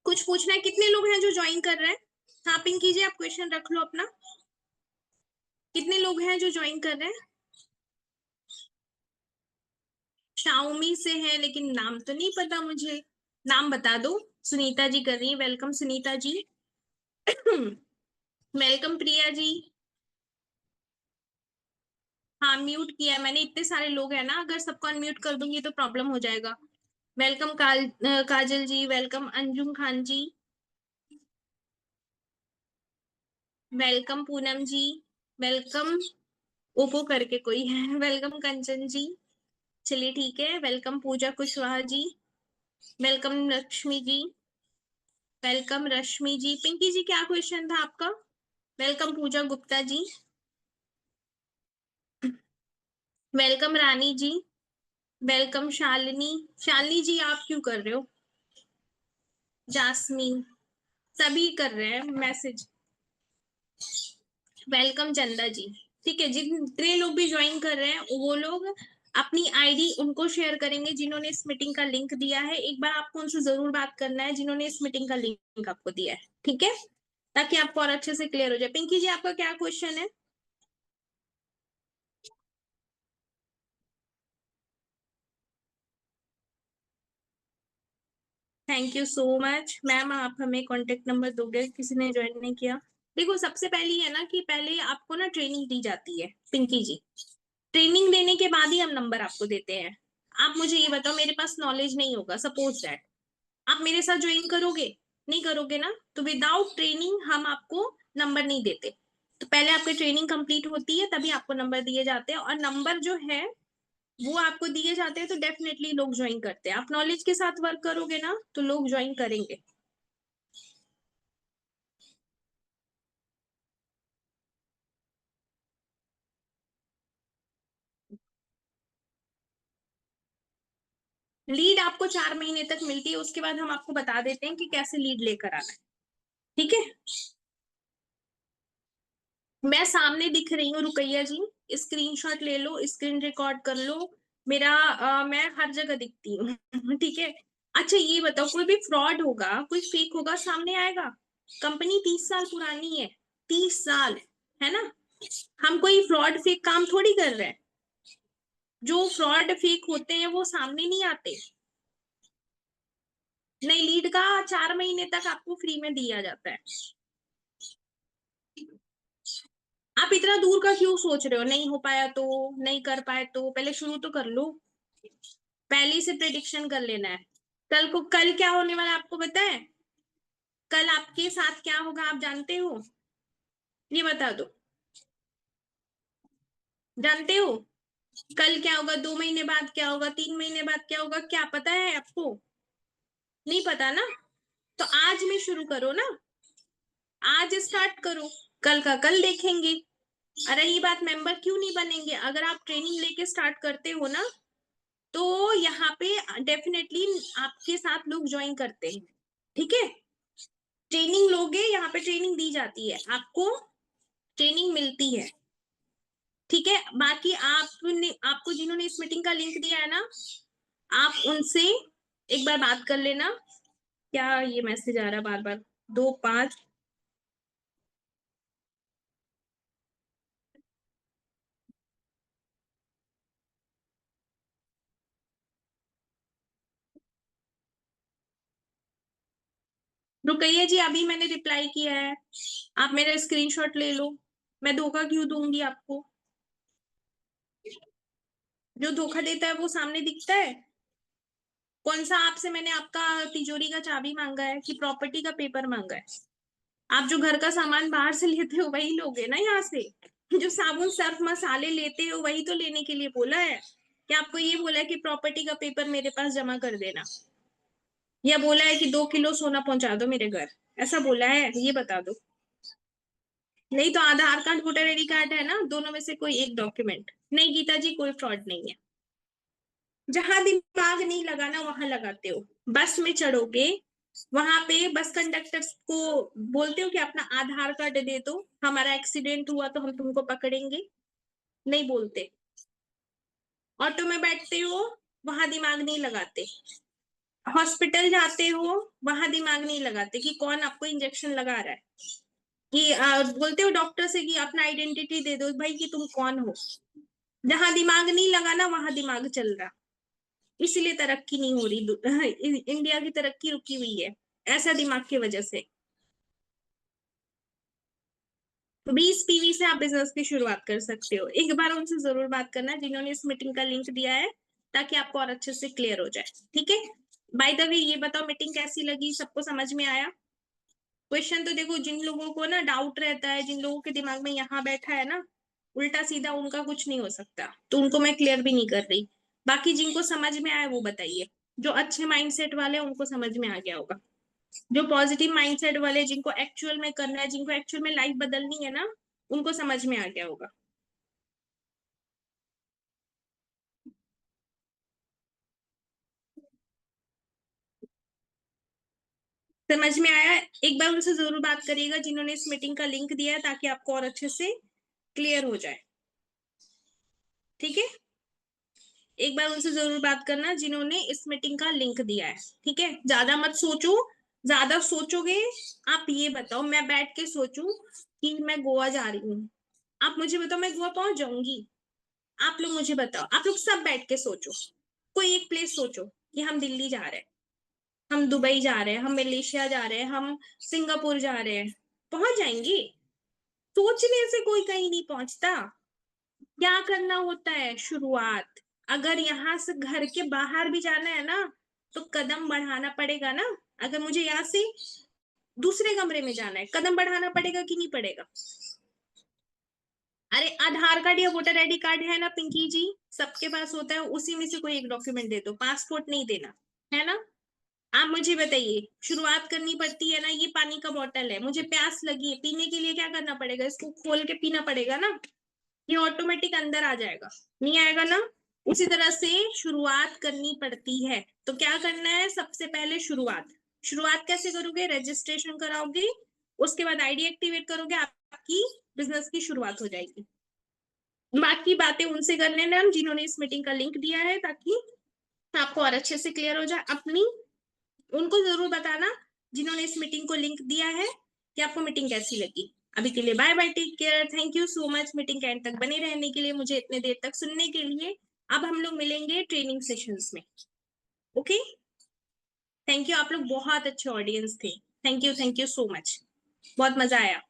कुछ पूछना है? कितने लोग हैं जो ज्वाइन कर रहे हैं? हाँ पिंक कीजिए, आप क्वेश्चन रख लो अपना। कितने लोग हैं जो ज्वाइन कर रहे हैं? शाओमी से है, लेकिन नाम तो नहीं पता मुझे। नाम बता दो। सुनीता जी कर रही है, वेलकम सुनीता जी। वेलकम प्रिया जी। हाँ म्यूट किया है मैंने, इतने सारे लोग हैं ना, अगर सबको अनम्यूट कर दूंगी तो प्रॉब्लम हो जाएगा। वेलकम काजल जी, वेलकम अंजुम खान जी, वेलकम पूनम जी, वेलकम ओपो करके कोई है, वेलकम कंचन जी। चलिए ठीक है, वेलकम पूजा कुशवाहा जी, वेलकम लक्ष्मी जी, वेलकम रश्मि जी। पिंकी जी क्या क्वेश्चन था आपका? वेलकम पूजा गुप्ता जी, वेलकम रानी जी, वेलकम शालिनी। शालिनी जी आप क्यों कर रहे हो? जासमीन, सभी कर रहे हैं मैसेज। वेलकम चंदा जी। ठीक है, जितने लोग भी ज्वाइन कर रहे हैं वो लोग अपनी आईडी उनको शेयर करेंगे जिन्होंने इस मीटिंग का लिंक दिया है। एक बार आपको उनसे जरूर बात करना है जिन्होंने इस मीटिंग का लिंक आपको दिया है, ठीक है, ताकि आपको और अच्छे से क्लियर हो जाए। पिंकी जी आपका क्या क्वेश्चन है? Thank you so much ma'am, आप हमें कॉन्टेक्ट नंबर दोगे किसी ने ज्वाइन नहीं किया? देखो सबसे पहली है ना कि पहले आपको ना ट्रेनिंग दी जाती है पिंकी जी। ट्रेनिंग देने के बाद ही हम नंबर आपको देते हैं। आप मुझे ये बताओ, मेरे पास नॉलेज नहीं होगा, सपोज दैट आप मेरे साथ ज्वाइन करोगे? नहीं करोगे ना, तो विदाउट ट्रेनिंग हम आपको नंबर नहीं देते। तो पहले आपकी ट्रेनिंग कंप्लीट होती है, तभी आपको नंबर दिए जाते हैं, और नंबर जो है वो आपको दिए जाते हैं तो डेफिनेटली लोग ज्वाइन करते हैं। आप नॉलेज के साथ वर्क करोगे ना तो लोग ज्वाइन करेंगे। लीड आपको 4 महीने तक मिलती है, उसके बाद हम आपको बता देते हैं कि कैसे लीड लेकर आना है, ठीक है। मैं सामने दिख रही हूँ रुकैया जी, स्क्रीनशॉट ले लो, स्क्रीन रिकॉर्ड कर लो। मेरा मैं हर जगह दिखती हूँ ठीक है। अच्छा ये बताओ, कोई भी फ्रॉड होगा, कोई फेक होगा, सामने आएगा? कंपनी 30 साल पुरानी है, 30 साल, है ना। हम कोई फ्रॉड फेक काम थोड़ी कर रहे हैं। जो फ्रॉड फेक होते हैं वो सामने नहीं आते। नहीं, लीड का 4 महीने तक आपको फ्री में दिया जाता है। आप इतना दूर का क्यों सोच रहे हो? नहीं हो पाया तो, नहीं कर पाए तो, पहले शुरू तो कर लो। पहले से प्रेडिक्शन कर लेना है। कल क्या होने वाला है आपको पता है? कल आपके साथ क्या होगा आप जानते हो? ये बता दो। जानते हो कल क्या होगा? 2 महीने बाद क्या होगा? 3 महीने बाद क्या होगा? क्या पता है आपको? नहीं पता ना। तो आज में शुरू करो ना, आज स्टार्ट करो, कल का कल देखेंगे। अरे ये बात, मेंबर क्यों नहीं बनेंगे? अगर आप ट्रेनिंग लेके स्टार्ट करते हो ना, तो यहाँ पे डेफिनेटली आपके साथ लोग ज्वाइन करते हैं, ठीक है। ट्रेनिंग लोगे, यहाँ पे ट्रेनिंग दी जाती है आपको, ट्रेनिंग मिलती है, ठीक है। बाकी आपने आपको जिन्होंने इस मीटिंग का लिंक दिया है ना, आप उनसे एक बार बात कर लेना। क्या ये मैसेज आ रहा है बार बार? 2 5। रुकइए जी, अभी मैंने रिप्लाई किया है, आप मेरा स्क्रीनशॉट ले लो। मैं धोखा क्यों दूंगी आपको? जो धोखा देता है वो सामने दिखता है। कौन सा आपसे मैंने आपका तिजोरी का चाबी मांगा है कि प्रॉपर्टी का पेपर मांगा है? आप जो घर का सामान बाहर से लेते हो वही लोगे ना यहाँ से। जो साबुन सर्फ मसाले लेते हो वही तो लेने के लिए बोला है। क्या आपको ये बोला है कि प्रॉपर्टी का पेपर मेरे पास जमा कर देना, या बोला है कि 2 किलो सोना पहुंचा दो मेरे घर? ऐसा बोला है? ये बता दो। नहीं तो आधार कार्ड वोटर आईडी कार्ड है ना, दोनों में से कोई एक डॉक्यूमेंट। नहीं गीता जी, कोई फ्रॉड नहीं है। जहां दिमाग नहीं लगाना वहां लगाते हो। बस में चढ़ोगे, वहां पे बस कंडक्टर को बोलते हो कि अपना आधार कार्ड दे दो, हमारा एक्सीडेंट हुआ तो हम तुमको पकड़ेंगे? नहीं बोलते। ऑटो में बैठते हो, वहां दिमाग नहीं लगाते। हॉस्पिटल जाते हो, वहां दिमाग नहीं लगाते कि कौन आपको इंजेक्शन लगा रहा है। कि बोलते हो डॉक्टर से कि अपना आइडेंटिटी दे दो भाई कि तुम कौन हो। जहां दिमाग नहीं लगाना वहां दिमाग चल रहा। इसीलिए तरक्की नहीं हो रही। इंडिया की तरक्की रुकी हुई है, ऐसा दिमाग की वजह से। तो 20 PV से आप बिजनेस की शुरुआत कर सकते हो। एक बार उनसे जरूर बात करना जिन्होंने इस मीटिंग का लिंक दिया है, ताकि आपको और अच्छे से क्लियर हो जाए। ठीक है। बाय द वे ये बताओ, मीटिंग कैसी लगी? सबको समझ में आया? क्वेश्चन तो देखो, जिन लोगों को ना डाउट रहता है, जिन लोगों के दिमाग में यहाँ बैठा है ना उल्टा सीधा, उनका कुछ नहीं हो सकता, तो उनको मैं क्लियर भी नहीं कर रही। बाकी जिनको समझ में आया वो बताइए। जो अच्छे माइंडसेट वाले हैं उनको समझ में आ गया होगा। जो पॉजिटिव माइंडसेट वाले, जिनको एक्चुअल में करना है, जिनको एक्चुअल में लाइफ बदलनी है ना, उनको समझ में आ गया होगा। समझ में आया? एक बार उनसे जरूर बात करिएगा जिन्होंने इस मीटिंग का लिंक दिया है, ताकि आपको और अच्छे से क्लियर हो जाए। ठीक है। एक बार उनसे जरूर बात करना जिन्होंने इस मीटिंग का लिंक दिया है। ठीक है, ज्यादा मत सोचो। ज्यादा सोचोगे, आप ये बताओ, मैं बैठ के सोचूं कि मैं गोवा जा रही हूँ, आप मुझे बताओ मैं गोवा पहुंच जाऊंगी? आप लोग मुझे बताओ, आप लोग सब बैठ के सोचो। कोई एक प्लेस सोचो कि हम दिल्ली जा रहे हैं, हम दुबई जा रहे हैं, हम मलेशिया जा रहे हैं, हम सिंगापुर जा रहे हैं। पहुंच जाएंगी? सोचने से कोई कहीं नहीं पहुंचता। क्या करना होता है? शुरुआत। अगर यहाँ से घर के बाहर भी जाना है ना, तो कदम बढ़ाना पड़ेगा ना। अगर मुझे यहाँ से दूसरे कमरे में जाना है, कदम बढ़ाना पड़ेगा कि नहीं पड़ेगा? अरे आधार कार्ड या वोटर आईडी कार्ड है ना पिंकी जी, सबके पास होता है, उसी में से कोई एक डॉक्यूमेंट दे दो, पासपोर्ट नहीं देना। है ना? आप मुझे बताइए, शुरुआत करनी पड़ती है ना। ये पानी का बोतल है, मुझे प्यास लगी है, पीने के लिए क्या करना पड़ेगा? इसको खोल के पीना पड़ेगा ना। ये ऑटोमेटिक अंदर आ जाएगा? नहीं आएगा ना। उसी तरह से शुरुआत करनी पड़ती है। तो क्या करना है? सबसे पहले शुरुआत। शुरुआत कैसे करोगे? रजिस्ट्रेशन कराओगे, उसके बाद आईडी एक्टिवेट करोगे, आपकी बिजनेस की शुरुआत हो जाएगी। बाकी बातें उनसे कर लेना जिन्होंने इस मीटिंग का लिंक दिया है, ताकि आपको और अच्छे से क्लियर हो जाए। अपनी उनको जरूर बताना जिन्होंने इस मीटिंग को लिंक दिया है कि आपको मीटिंग कैसी लगी। अभी के लिए bye bye, take care, thank you so much meeting के एंड तक बने रहने के लिए, मुझे इतने देर तक सुनने के लिए। अब हम लोग मिलेंगे ट्रेनिंग सेशंस में। ओके। थैंक यू, आप लोग बहुत अच्छे ऑडियंस थे। थैंक यू सो मच, बहुत मजा आया।